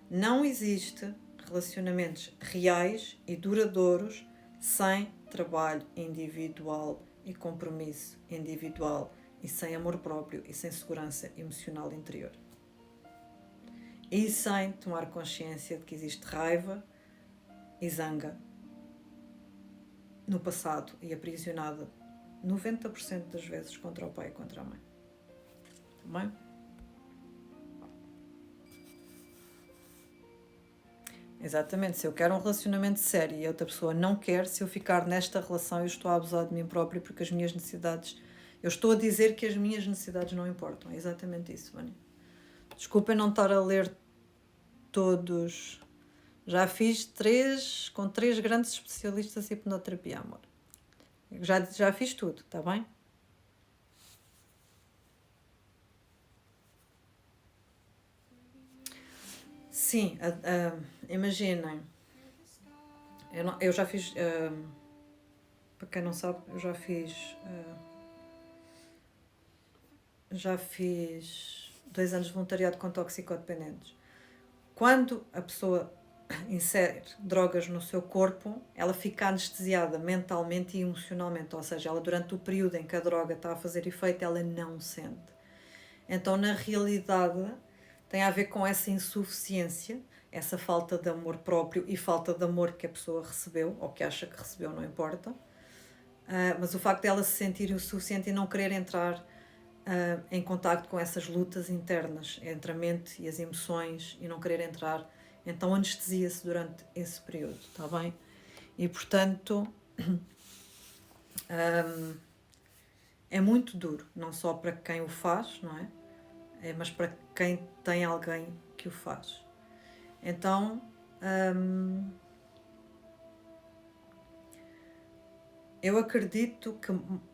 Não existe relacionamentos reais e duradouros sem trabalho individual e compromisso individual e sem amor próprio e sem segurança emocional interior. E sem tomar consciência de que existe raiva e zanga no passado e aprisionada 90% das vezes contra o pai e contra a mãe. Tá bem? Exatamente, se eu quero um relacionamento sério e a outra pessoa não quer, se eu ficar nesta relação eu estou a abusar de mim própria porque as minhas necessidades, eu estou a dizer que as minhas necessidades não importam, é exatamente isso, Vânia. Desculpem não estar a ler todos, já fiz com 3 grandes especialistas em hipnoterapia, amor, já fiz tudo, está bem? Sim, imaginem, eu já fiz, para quem não sabe, eu já fiz 2 anos de voluntariado com toxicodependentes. Quando a pessoa insere drogas no seu corpo, ela fica anestesiada mentalmente e emocionalmente, ou seja, ela durante o período em que a droga está a fazer efeito, ela não sente. Então, na realidade, tem a ver com essa insuficiência, essa falta de amor próprio e falta de amor que a pessoa recebeu, ou que acha que recebeu, não importa. Mas o facto de ela se sentir insuficiente e não querer entrar em contacto com essas lutas internas entre a mente e as emoções e não querer entrar, então anestesia-se durante esse período, está bem? E portanto é muito duro, não só para quem o faz, não é? mas para quem tem alguém que o faz. Então, eu acredito que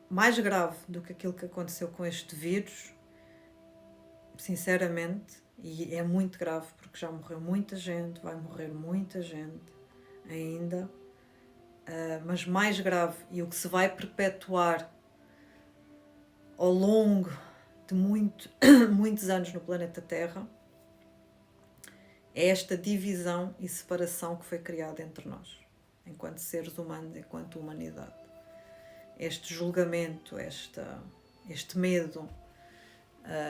mais grave do que aquilo que aconteceu com este vírus, sinceramente, e é muito grave porque já morreu muita gente, vai morrer muita gente ainda, mas mais grave e o que se vai perpetuar ao longo de muitos anos no planeta Terra é esta divisão e separação que foi criada entre nós, enquanto seres humanos, enquanto humanidade. Este julgamento, este medo,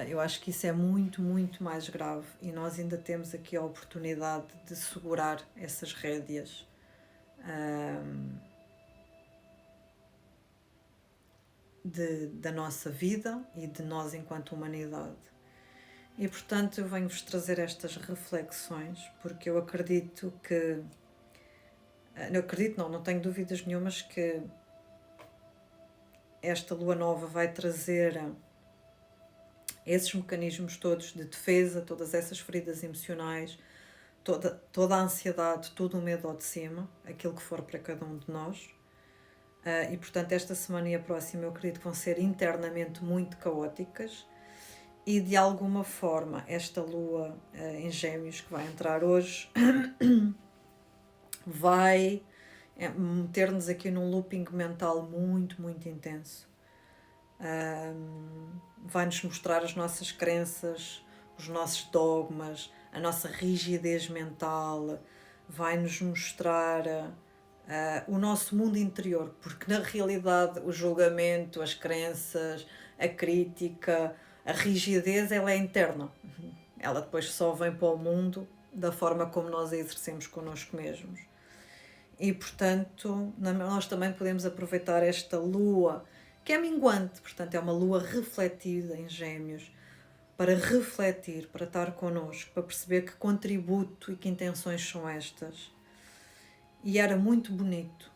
eu acho que isso é muito, muito mais grave e nós ainda temos aqui a oportunidade de segurar essas rédeas da nossa vida e de nós enquanto humanidade. E portanto eu venho-vos trazer estas reflexões porque eu acredito que, não tenho dúvidas nenhumas que esta lua nova vai trazer esses mecanismos todos de defesa, todas essas feridas emocionais, toda a ansiedade, todo o medo ao de cima, aquilo que for para cada um de nós. E portanto esta semana e a próxima eu acredito que vão ser internamente muito caóticas e de alguma forma esta lua em Gêmeos que vai entrar hoje vai meter-nos aqui num looping mental muito, muito intenso. Vai-nos mostrar as nossas crenças, os nossos dogmas, a nossa rigidez mental, vai-nos mostrar o nosso mundo interior, porque na realidade o julgamento, as crenças, a crítica, a rigidez, ela é interna. Ela depois só vem para o mundo da forma como nós a exercemos connosco mesmos. E portanto, nós também podemos aproveitar esta lua, que é minguante, portanto é uma lua refletida em Gêmeos, para refletir, para estar connosco, para perceber que contributo e que intenções são estas. E era muito bonito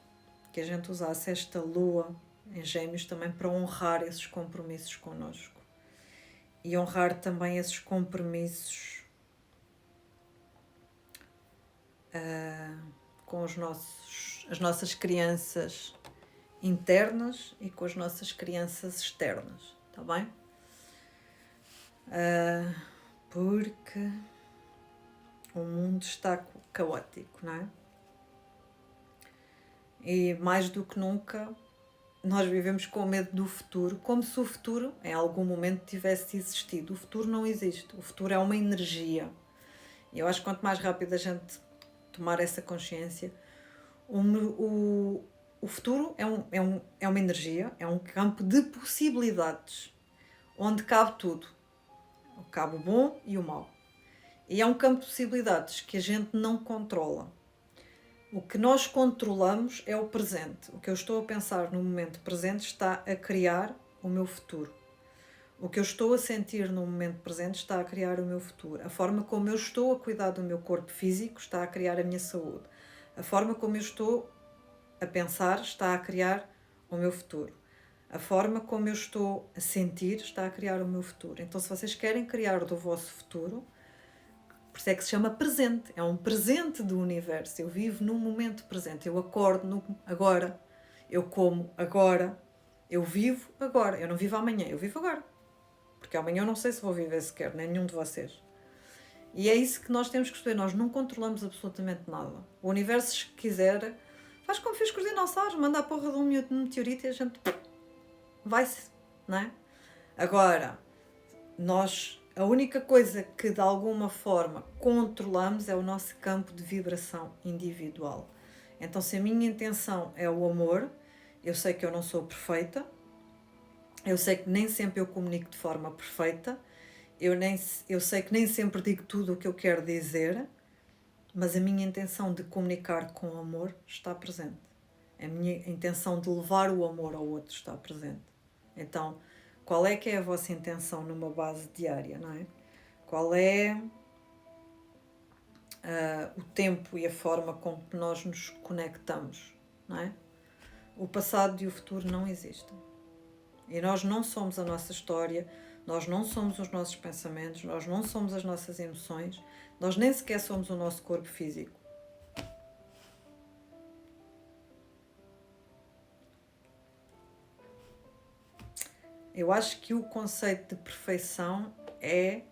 que a gente usasse esta lua em Gêmeos também para honrar esses compromissos connosco. E honrar também esses compromissos com as nossas crianças internas e com as nossas crianças externas, está bem? Porque o mundo está caótico, não é? E mais do que nunca nós vivemos com medo do futuro, como se o futuro em algum momento tivesse existido. O futuro não existe, o futuro é uma energia. E eu acho que quanto mais rápido a gente tomar essa consciência, o futuro é uma energia, é um campo de possibilidades, onde cabe tudo. Cabe o bom e o mau. E é um campo de possibilidades que a gente não controla. O que nós controlamos é o presente. O que eu estou a pensar no momento presente está a criar o meu futuro. O que eu estou a sentir no momento presente está a criar o meu futuro. A forma como eu estou a cuidar do meu corpo físico está a criar a minha saúde. A forma como eu estou a pensar está a criar o meu futuro. A forma como eu estou a sentir está a criar o meu futuro. Então, se vocês querem criar do vosso futuro, por isso é que se chama presente. É um presente do universo. Eu vivo num momento presente. Eu acordo agora. Eu como agora. Eu vivo agora. Eu não vivo amanhã. Eu vivo agora. Porque amanhã eu não sei se vou viver sequer. Nenhum de vocês. E é isso que nós temos que perceber. Nós não controlamos absolutamente nada. O universo, se quiser, faz como fez com os dinossauros. Manda a porra de um meteorito e a gente vai-se, não é? Agora, a única coisa que de alguma forma controlamos é o nosso campo de vibração individual. Então, se a minha intenção é o amor, eu sei que eu não sou perfeita, eu sei que nem sempre eu comunico de forma perfeita, eu sei que nem sempre digo tudo o que eu quero dizer, mas a minha intenção de comunicar com amor está presente. A minha intenção de levar o amor ao outro está presente. Então, qual é que é a vossa intenção numa base diária, não é? Qual é o tempo e a forma com que nós nos conectamos, não é? O passado e o futuro não existem. E nós não somos a nossa história, Nós não somos os nossos pensamentos, nós não somos as nossas emoções, nós nem sequer somos o nosso corpo físico. Eu acho que o conceito de perfeição é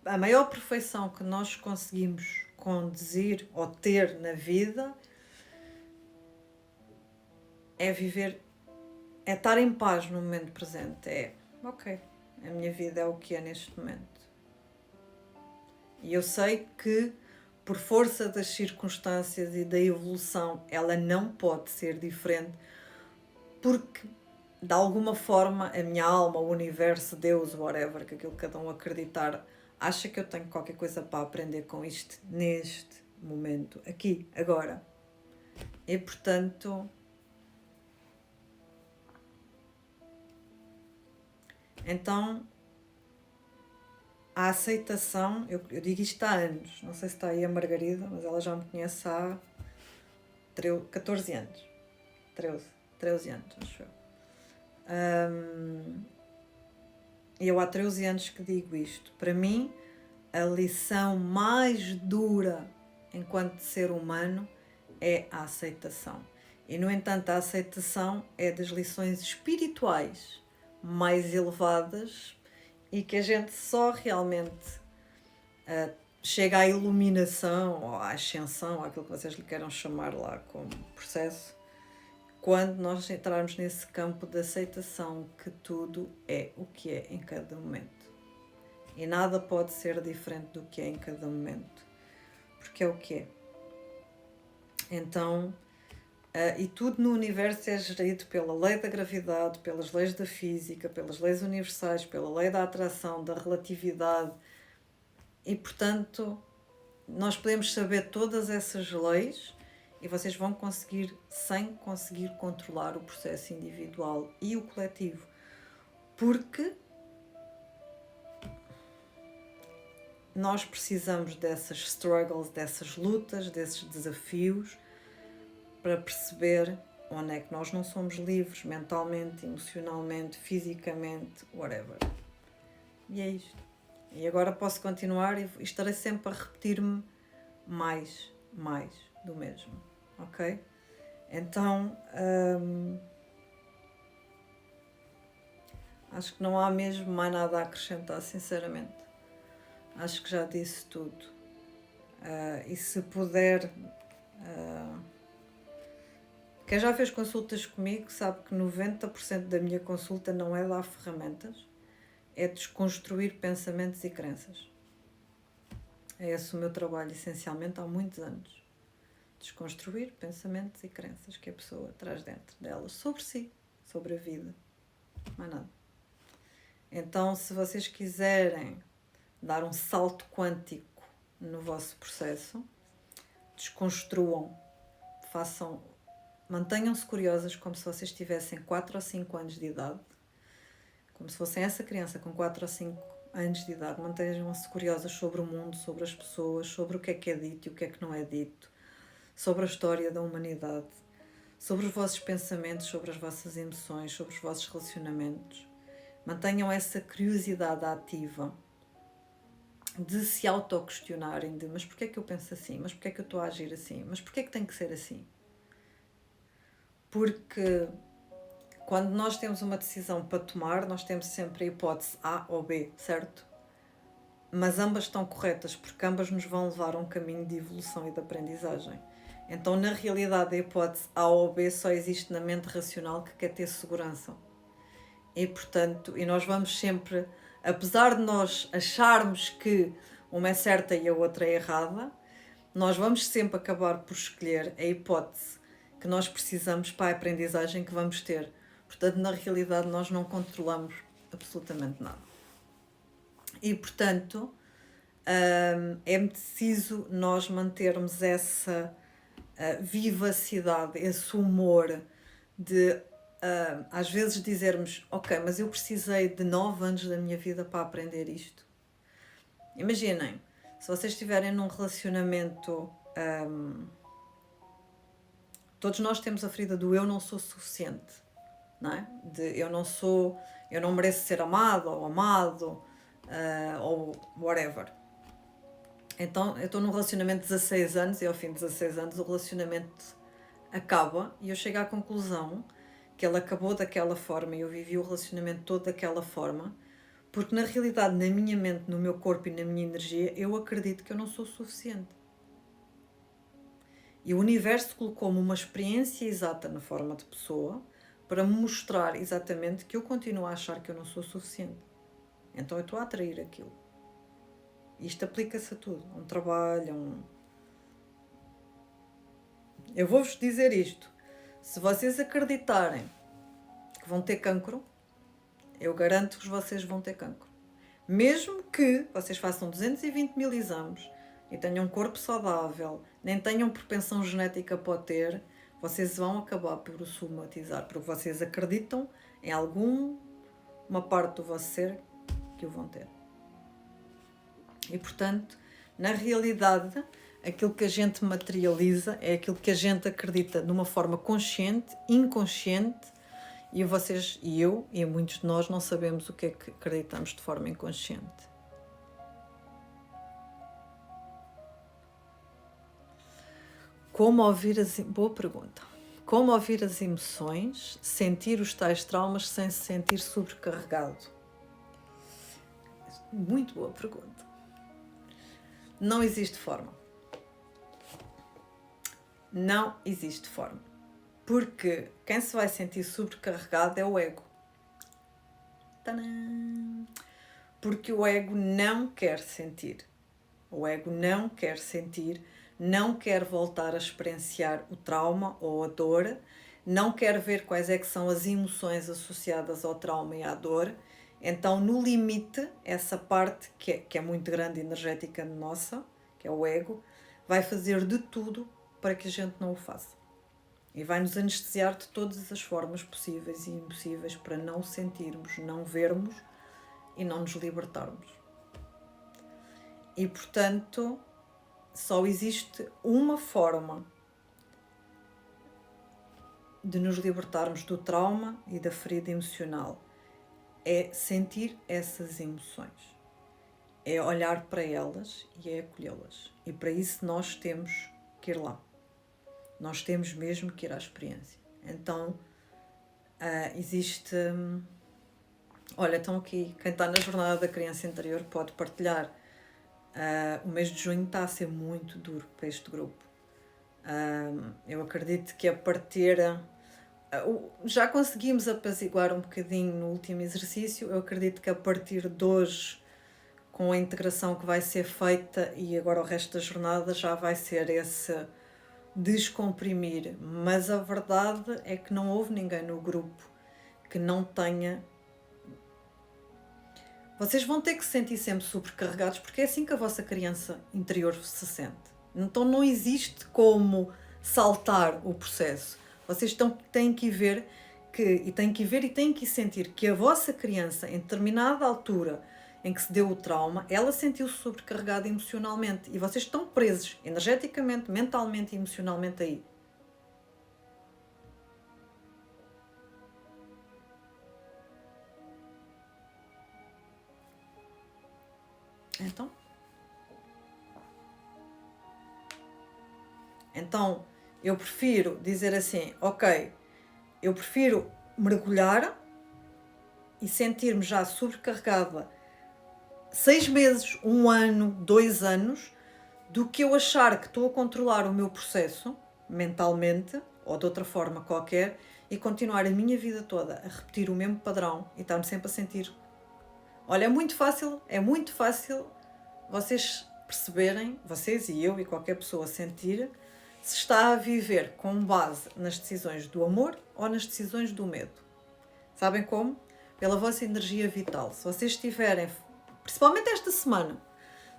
a maior perfeição que nós conseguimos conduzir ou ter na vida é viver, é estar em paz no momento presente. É, ok, a minha vida é o que é neste momento. E eu sei que, por força das circunstâncias e da evolução, ela não pode ser diferente, porque, de alguma forma, a minha alma, o universo, Deus, whatever, que aquilo que cada um acreditar, acha que eu tenho qualquer coisa para aprender com isto neste momento, aqui, agora. E, portanto, então, a aceitação, eu digo isto há anos, não sei se está aí a Margarida, mas ela já me conhece há 14 anos, 13 anos, acho eu. E eu há 13 anos que digo isto. Para mim, a lição mais dura enquanto ser humano é a aceitação. E, no entanto, a aceitação é das lições espirituais mais elevadas e que a gente só realmente chega à iluminação ou à ascensão, aquilo que vocês lhe queiram chamar lá como processo, quando nós entrarmos nesse campo de aceitação que tudo é o que é em cada momento. E nada pode ser diferente do que é em cada momento, porque é o que é. Então, e tudo no universo é gerido pela lei da gravidade, pelas leis da física, pelas leis universais, pela lei da atração, da relatividade. E, portanto, nós podemos saber todas essas leis e vocês vão conseguir, sem conseguir controlar o processo individual e o coletivo. Porque nós precisamos dessas struggles, dessas lutas, desses desafios, para perceber onde é que nós não somos livres mentalmente, emocionalmente, fisicamente, whatever. E é isto. E agora posso continuar e estarei sempre a repetir-me mais do mesmo, ok? Então, acho que não há mesmo mais nada a acrescentar, sinceramente. Acho que já disse tudo. E se puder... quem já fez consultas comigo sabe que 90% da minha consulta não é dar ferramentas, é desconstruir pensamentos e crenças. É esse o meu trabalho, essencialmente, há muitos anos. Desconstruir pensamentos e crenças que a pessoa traz dentro delas, sobre si, sobre a vida. Mais nada. Então, se vocês quiserem dar um salto quântico no vosso processo, desconstruam, mantenham-se curiosas como se vocês tivessem 4 ou 5 anos de idade, como se fossem essa criança com 4 ou 5 anos de idade. Mantenham-se curiosas sobre o mundo, sobre as pessoas, sobre o que é dito e o que é que não é dito, sobre a história da humanidade, sobre os vossos pensamentos, sobre as vossas emoções, sobre os vossos relacionamentos. Mantenham essa curiosidade ativa de se auto-questionarem de mas porquê é que eu penso assim? Mas porquê é que eu estou a agir assim? Mas porquê é que tem que ser assim? Porque quando nós temos uma decisão para tomar, nós temos sempre a hipótese A ou B, certo? Mas ambas estão corretas, porque ambas nos vão levar a um caminho de evolução e de aprendizagem. Então, na realidade, a hipótese A ou B só existe na mente racional que quer ter segurança. E, portanto, nós vamos sempre, apesar de nós acharmos que uma é certa e a outra é errada, nós vamos sempre acabar por escolher a hipótese que nós precisamos para a aprendizagem que vamos ter. Portanto, na realidade, nós não controlamos absolutamente nada. E, portanto, é preciso nós mantermos essa vivacidade, esse humor de, às vezes, dizermos ok, mas eu precisei de 9 anos da minha vida para aprender isto. Imaginem, se vocês estiverem num relacionamento... todos nós temos a ferida do eu não sou suficiente. não é? De eu não mereço ser amado ou amado, ou whatever. Então eu estou num relacionamento de 16 anos e ao fim de 16 anos o relacionamento acaba e eu chego à conclusão que ele acabou daquela forma e eu vivi o relacionamento todo daquela forma, porque na realidade, na minha mente, no meu corpo e na minha energia, eu acredito que eu não sou suficiente. E o universo colocou-me uma experiência exata na forma de pessoa para me mostrar exatamente que eu continuo a achar que eu não sou suficiente. Então eu estou a atrair aquilo. Isto aplica-se a tudo, a um trabalho, Eu vou-vos dizer isto. Se vocês acreditarem que vão ter cancro, eu garanto que vocês vão ter cancro. Mesmo que vocês façam 220 mil exames e tenham um corpo saudável, nem tenham propensão genética para o ter, vocês vão acabar por o somatizar, porque vocês acreditam em alguma parte do vosso ser que o vão ter. E, portanto, na realidade, aquilo que a gente materializa é aquilo que a gente acredita de uma forma consciente, inconsciente, e vocês e eu e muitos de nós não sabemos o que é que acreditamos de forma inconsciente. Como ouvir as... Boa pergunta. Como ouvir as emoções, sentir os tais traumas sem se sentir sobrecarregado? Muito boa pergunta. Não existe forma. Não existe forma. Porque quem se vai sentir sobrecarregado é o ego. Tadã! Porque o ego não quer sentir. O ego não quer sentir, não quer voltar a experienciar o trauma ou a dor, não quer ver quais é que são as emoções associadas ao trauma e à dor. Então, no limite, essa parte que é muito grande energética nossa, que é o ego, vai fazer de tudo para que a gente não o faça. E vai nos anestesiar de todas as formas possíveis e impossíveis para não sentirmos, não vermos e não nos libertarmos. E, portanto, só existe uma forma de nos libertarmos do trauma e da ferida emocional. É sentir essas emoções. É olhar para elas e é acolhê-las. E para isso nós temos que ir lá. Nós temos mesmo que ir à experiência. Então, existe... Olha, então aqui, quem está na jornada da criança interior pode partilhar. O mês de junho está a ser muito duro para este grupo. Eu acredito que a partir... já conseguimos apaziguar um bocadinho no último exercício. Eu acredito que a partir de hoje, com a integração que vai ser feita e agora o resto da jornada, já vai ser esse descomprimir. Mas a verdade é que não houve ninguém no grupo que não tenha... Vocês vão ter que se sentir sempre sobrecarregados, porque é assim que a vossa criança interior se sente. Então não existe como saltar o processo. Vocês têm que ver e têm que sentir que a vossa criança, em determinada altura em que se deu o trauma, ela sentiu-se sobrecarregada emocionalmente. E vocês estão presos energeticamente, mentalmente e emocionalmente aí. Então, eu prefiro dizer assim, ok, eu prefiro mergulhar e sentir-me já sobrecarregada 6 meses, 1 ano, 2 anos, do que eu achar que estou a controlar o meu processo mentalmente ou de outra forma qualquer e continuar a minha vida toda a repetir o mesmo padrão e estar-me sempre a sentir. Olha, é muito fácil vocês perceberem, vocês e eu e qualquer pessoa sentir se está a viver com base nas decisões do amor ou nas decisões do medo. Sabem como? Pela vossa energia vital. Se vocês estiverem, principalmente esta semana,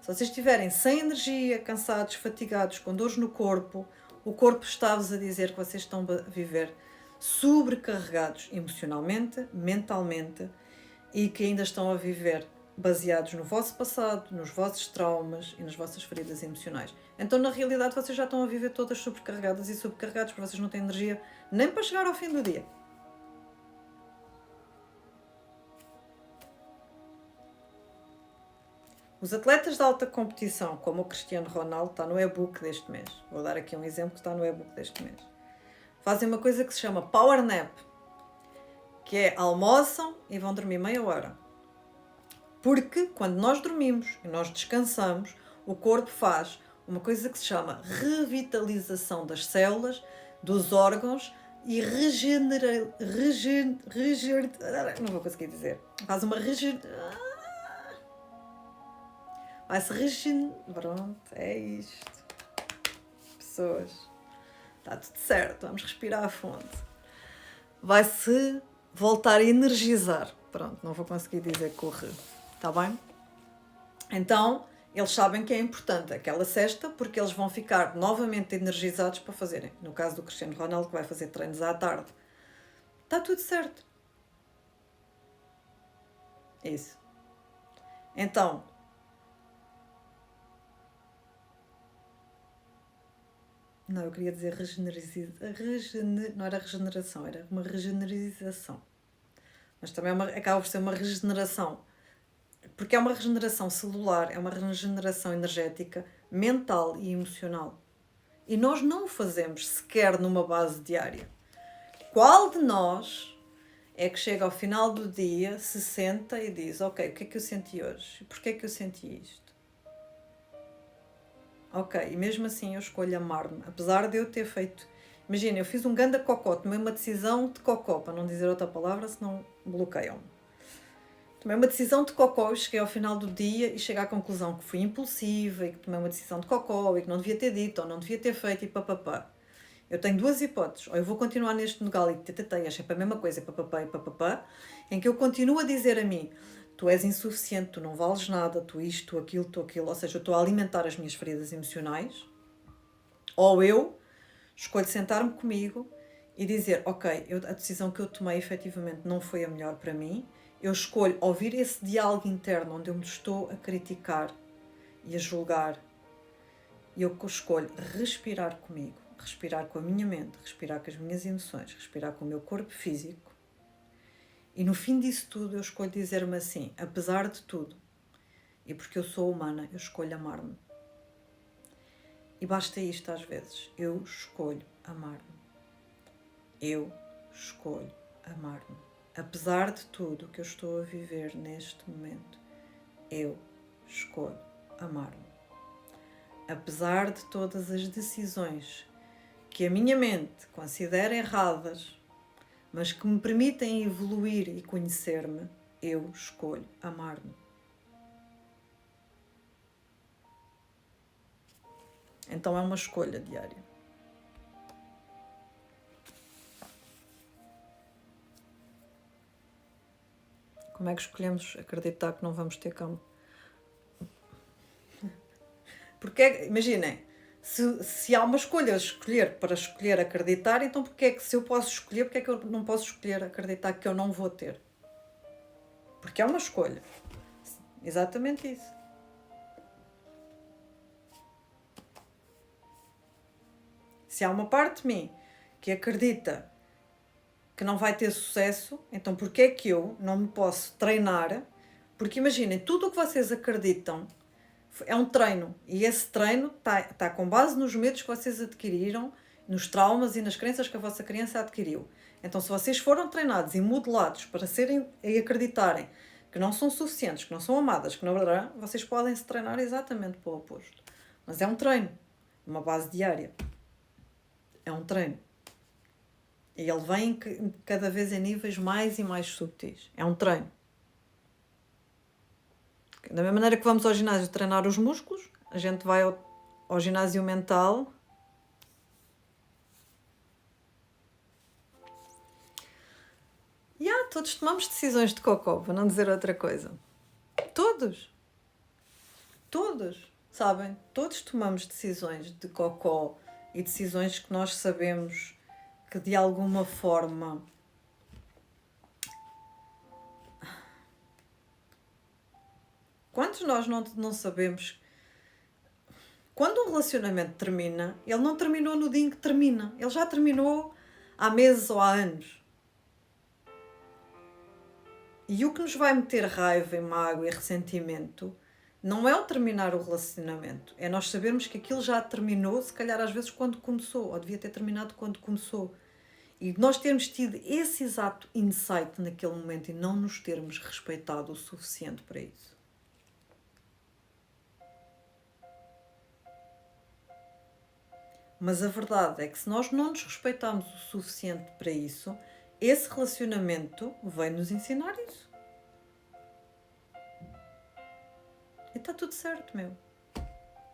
se vocês estiverem sem energia, cansados, fatigados, com dores no corpo, o corpo está-vos a dizer que vocês estão a viver sobrecarregados emocionalmente, mentalmente e que ainda estão a viver baseados no vosso passado, nos vossos traumas e nas vossas feridas emocionais. Então, na realidade, vocês já estão a viver todas sobrecarregadas e sobrecarregados porque vocês não têm energia nem para chegar ao fim do dia. Os atletas de alta competição, como o Cristiano Ronaldo, está no e-book deste mês. Vou dar aqui um exemplo que está no e-book deste mês. Fazem uma coisa que se chama Power Nap, que é almoçam e vão dormir meia hora. Porque quando nós dormimos e nós descansamos, o corpo faz uma coisa que se chama revitalização das células, dos órgãos e não vou conseguir dizer. Faz uma vai-se pronto, é isto. Pessoas, está tudo certo, vamos respirar a fundo. Vai-se voltar a energizar. Pronto, não vou conseguir dizer correr. Está bem? Então, eles sabem que é importante aquela cesta, porque eles vão ficar novamente energizados para fazerem. No caso do Cristiano Ronaldo, que vai fazer treinos à tarde. Está tudo certo. Isso. Então, não, eu queria dizer não era regeneração, era uma regenerização. Mas também acaba por ser uma regeneração. Porque é uma regeneração celular, é uma regeneração energética, mental e emocional. E nós não o fazemos sequer numa base diária. Qual de nós é que chega ao final do dia, se senta e diz: ok, o que é que eu senti hoje? Porquê é que eu senti isto? Ok, e mesmo assim eu escolho amar-me, apesar de eu ter feito... Imagina, eu fiz um ganda cocó, tomei uma decisão de cocó, para não dizer outra palavra, senão bloqueiam-me. Tomei uma decisão de cocó, cheguei ao final do dia e cheguei à conclusão que fui impulsiva e que tomei uma decisão de cocó e que não devia ter dito ou não devia ter feito e papapá. Eu tenho duas hipóteses. Ou eu vou continuar neste negal e tetetei, é sempre a mesma coisa, papapá e papapá, em que eu continuo a dizer a mim: tu és insuficiente, tu não vales nada, tu isto, tu aquilo, ou seja, eu estou a alimentar as minhas feridas emocionais. Ou eu escolho sentar-me comigo e dizer: ok, a decisão que eu tomei efetivamente não foi a melhor para mim. Eu escolho ouvir esse diálogo interno onde eu me estou a criticar e a julgar. E eu escolho respirar comigo, respirar com a minha mente, respirar com as minhas emoções, respirar com o meu corpo físico. E no fim disso tudo eu escolho dizer-me assim: apesar de tudo, e porque eu sou humana, eu escolho amar-me. E basta isto às vezes. Eu escolho amar-me. Eu escolho amar-me. Apesar de tudo que eu estou a viver neste momento, eu escolho amar-me. Apesar de todas as decisões que a minha mente considera erradas, mas que me permitem evoluir e conhecer-me, eu escolho amar-me. Então é uma escolha diária. Como é que escolhemos acreditar que não vamos ter cama? Porque, imaginem, se há uma escolha a escolher para escolher acreditar, então porque é que, se eu posso escolher, porque é que eu não posso escolher acreditar que eu não vou ter? Porque é uma escolha. Exatamente isso. Se há uma parte de mim que acredita que não vai ter sucesso, então porquê é que eu não me posso treinar? Porque imaginem, tudo o que vocês acreditam é um treino. E esse treino está com base nos medos que vocês adquiriram, nos traumas e nas crenças que a vossa criança adquiriu. Então, se vocês foram treinados e modelados para serem e acreditarem que não são suficientes, que não são amadas, que não, vocês podem se treinar exatamente para o oposto. Mas é um treino, uma base diária. É um treino. E ele vem cada vez em níveis mais e mais subtis. É um treino. Da mesma maneira que vamos ao ginásio treinar os músculos, a gente vai ao ginásio mental. Todos tomamos decisões de cocó, para não dizer outra coisa. Todos. Todos. Sabem? Todos tomamos decisões de cocó e decisões que nós sabemos que de alguma forma quantos nós não sabemos? Quando um relacionamento termina, ele não terminou no dia em que termina. Ele já terminou há meses ou há anos. E o que nos vai meter raiva, e mágoa e ressentimento Não é o terminar o relacionamento, é nós sabermos que aquilo já terminou, se calhar às vezes quando começou, ou devia ter terminado quando começou. E nós termos tido esse exato insight naquele momento e não nos termos respeitado o suficiente para isso. Mas a verdade é que se nós não nos respeitarmos o suficiente para isso, esse relacionamento vai nos ensinar isso. E está tudo certo, meu.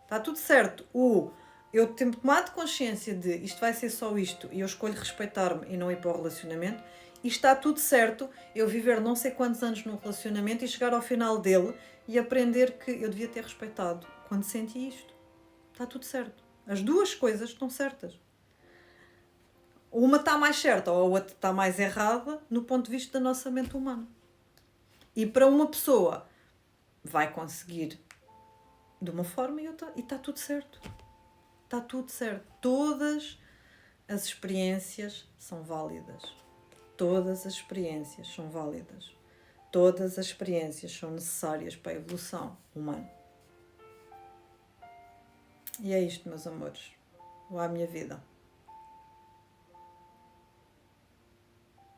Está tudo certo. Eu tenho tomado consciência de isto vai ser só isto e eu escolho respeitar-me e não ir para o relacionamento. E está tudo certo eu viver não sei quantos anos num relacionamento e chegar ao final dele e aprender que eu devia ter respeitado quando senti isto. Está tudo certo. As duas coisas estão certas. Uma está mais certa ou a outra está mais errada no ponto de vista da nossa mente humana. E para uma pessoa vai conseguir de uma forma e outra, e está tudo certo. Está tudo certo. Todas as experiências são válidas. Todas as experiências são válidas. Todas as experiências são necessárias para a evolução humana. E é isto, meus amores. Vou à minha vida.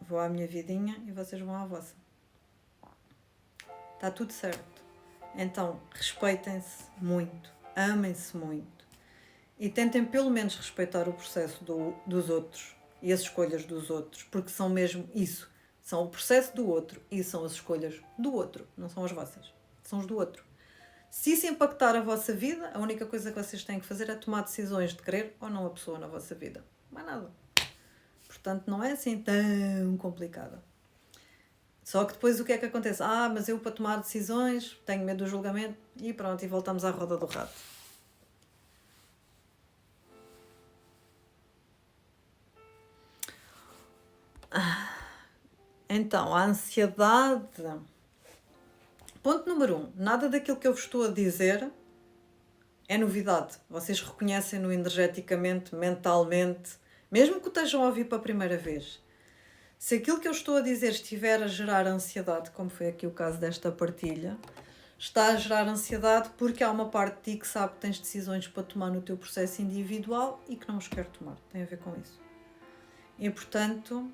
Vou à minha vidinha e vocês vão à vossa. Está tudo certo. Então, respeitem-se muito. Amem-se muito. E tentem pelo menos respeitar o processo dos outros e as escolhas dos outros, porque são mesmo isso. São o processo do outro e são as escolhas do outro, não são as vossas. São as do outro. Se isso impactar a vossa vida, a única coisa que vocês têm que fazer é tomar decisões de querer ou não a pessoa na vossa vida. Mais nada. Portanto, não é assim tão complicada. Só que depois o que é que acontece? Mas eu para tomar decisões tenho medo do julgamento e pronto, e voltamos à roda do rato. Então, a ansiedade. Ponto número 1. Nada daquilo que eu vos estou a dizer é novidade. Vocês reconhecem-no energeticamente, mentalmente, mesmo que o estejam a ouvir para a primeira vez. Se aquilo que eu estou a dizer estiver a gerar ansiedade, como foi aqui o caso desta partilha, está a gerar ansiedade porque há uma parte de ti que sabe que tens decisões para tomar no teu processo individual e que não os quer tomar. Tem a ver com isso. E, portanto,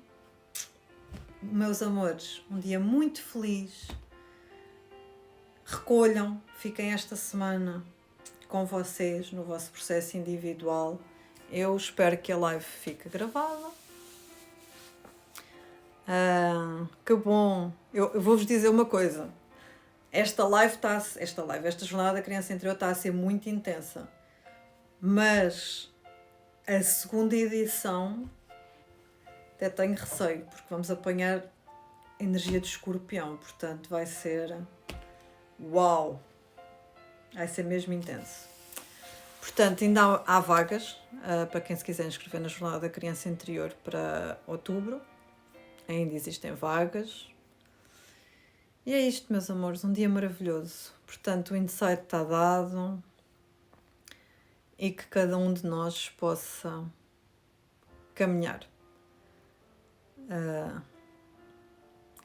meus amores, um dia muito feliz. Recolham, fiquem esta semana com vocês no vosso processo individual. Eu espero que a live fique gravada. Que bom! Eu vou-vos dizer uma coisa. Esta jornada da criança interior está a ser muito intensa. Mas a segunda edição até tenho receio, porque vamos apanhar energia de escorpião. Portanto, vai ser... Uau! Vai ser mesmo intenso. Portanto, ainda há vagas para quem se quiser inscrever na Jornada da Criança Interior para outubro. Ainda existem vagas. E é isto, meus amores, um dia maravilhoso. Portanto, o insight está dado e que cada um de nós possa caminhar.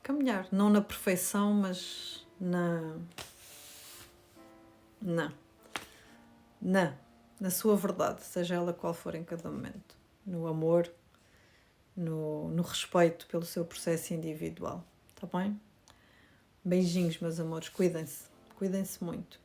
Caminhar, não na perfeição, mas na sua verdade, seja ela qual for em cada momento. No amor, no respeito pelo seu processo individual. Está bem? Beijinhos, meus amores. Cuidem-se muito.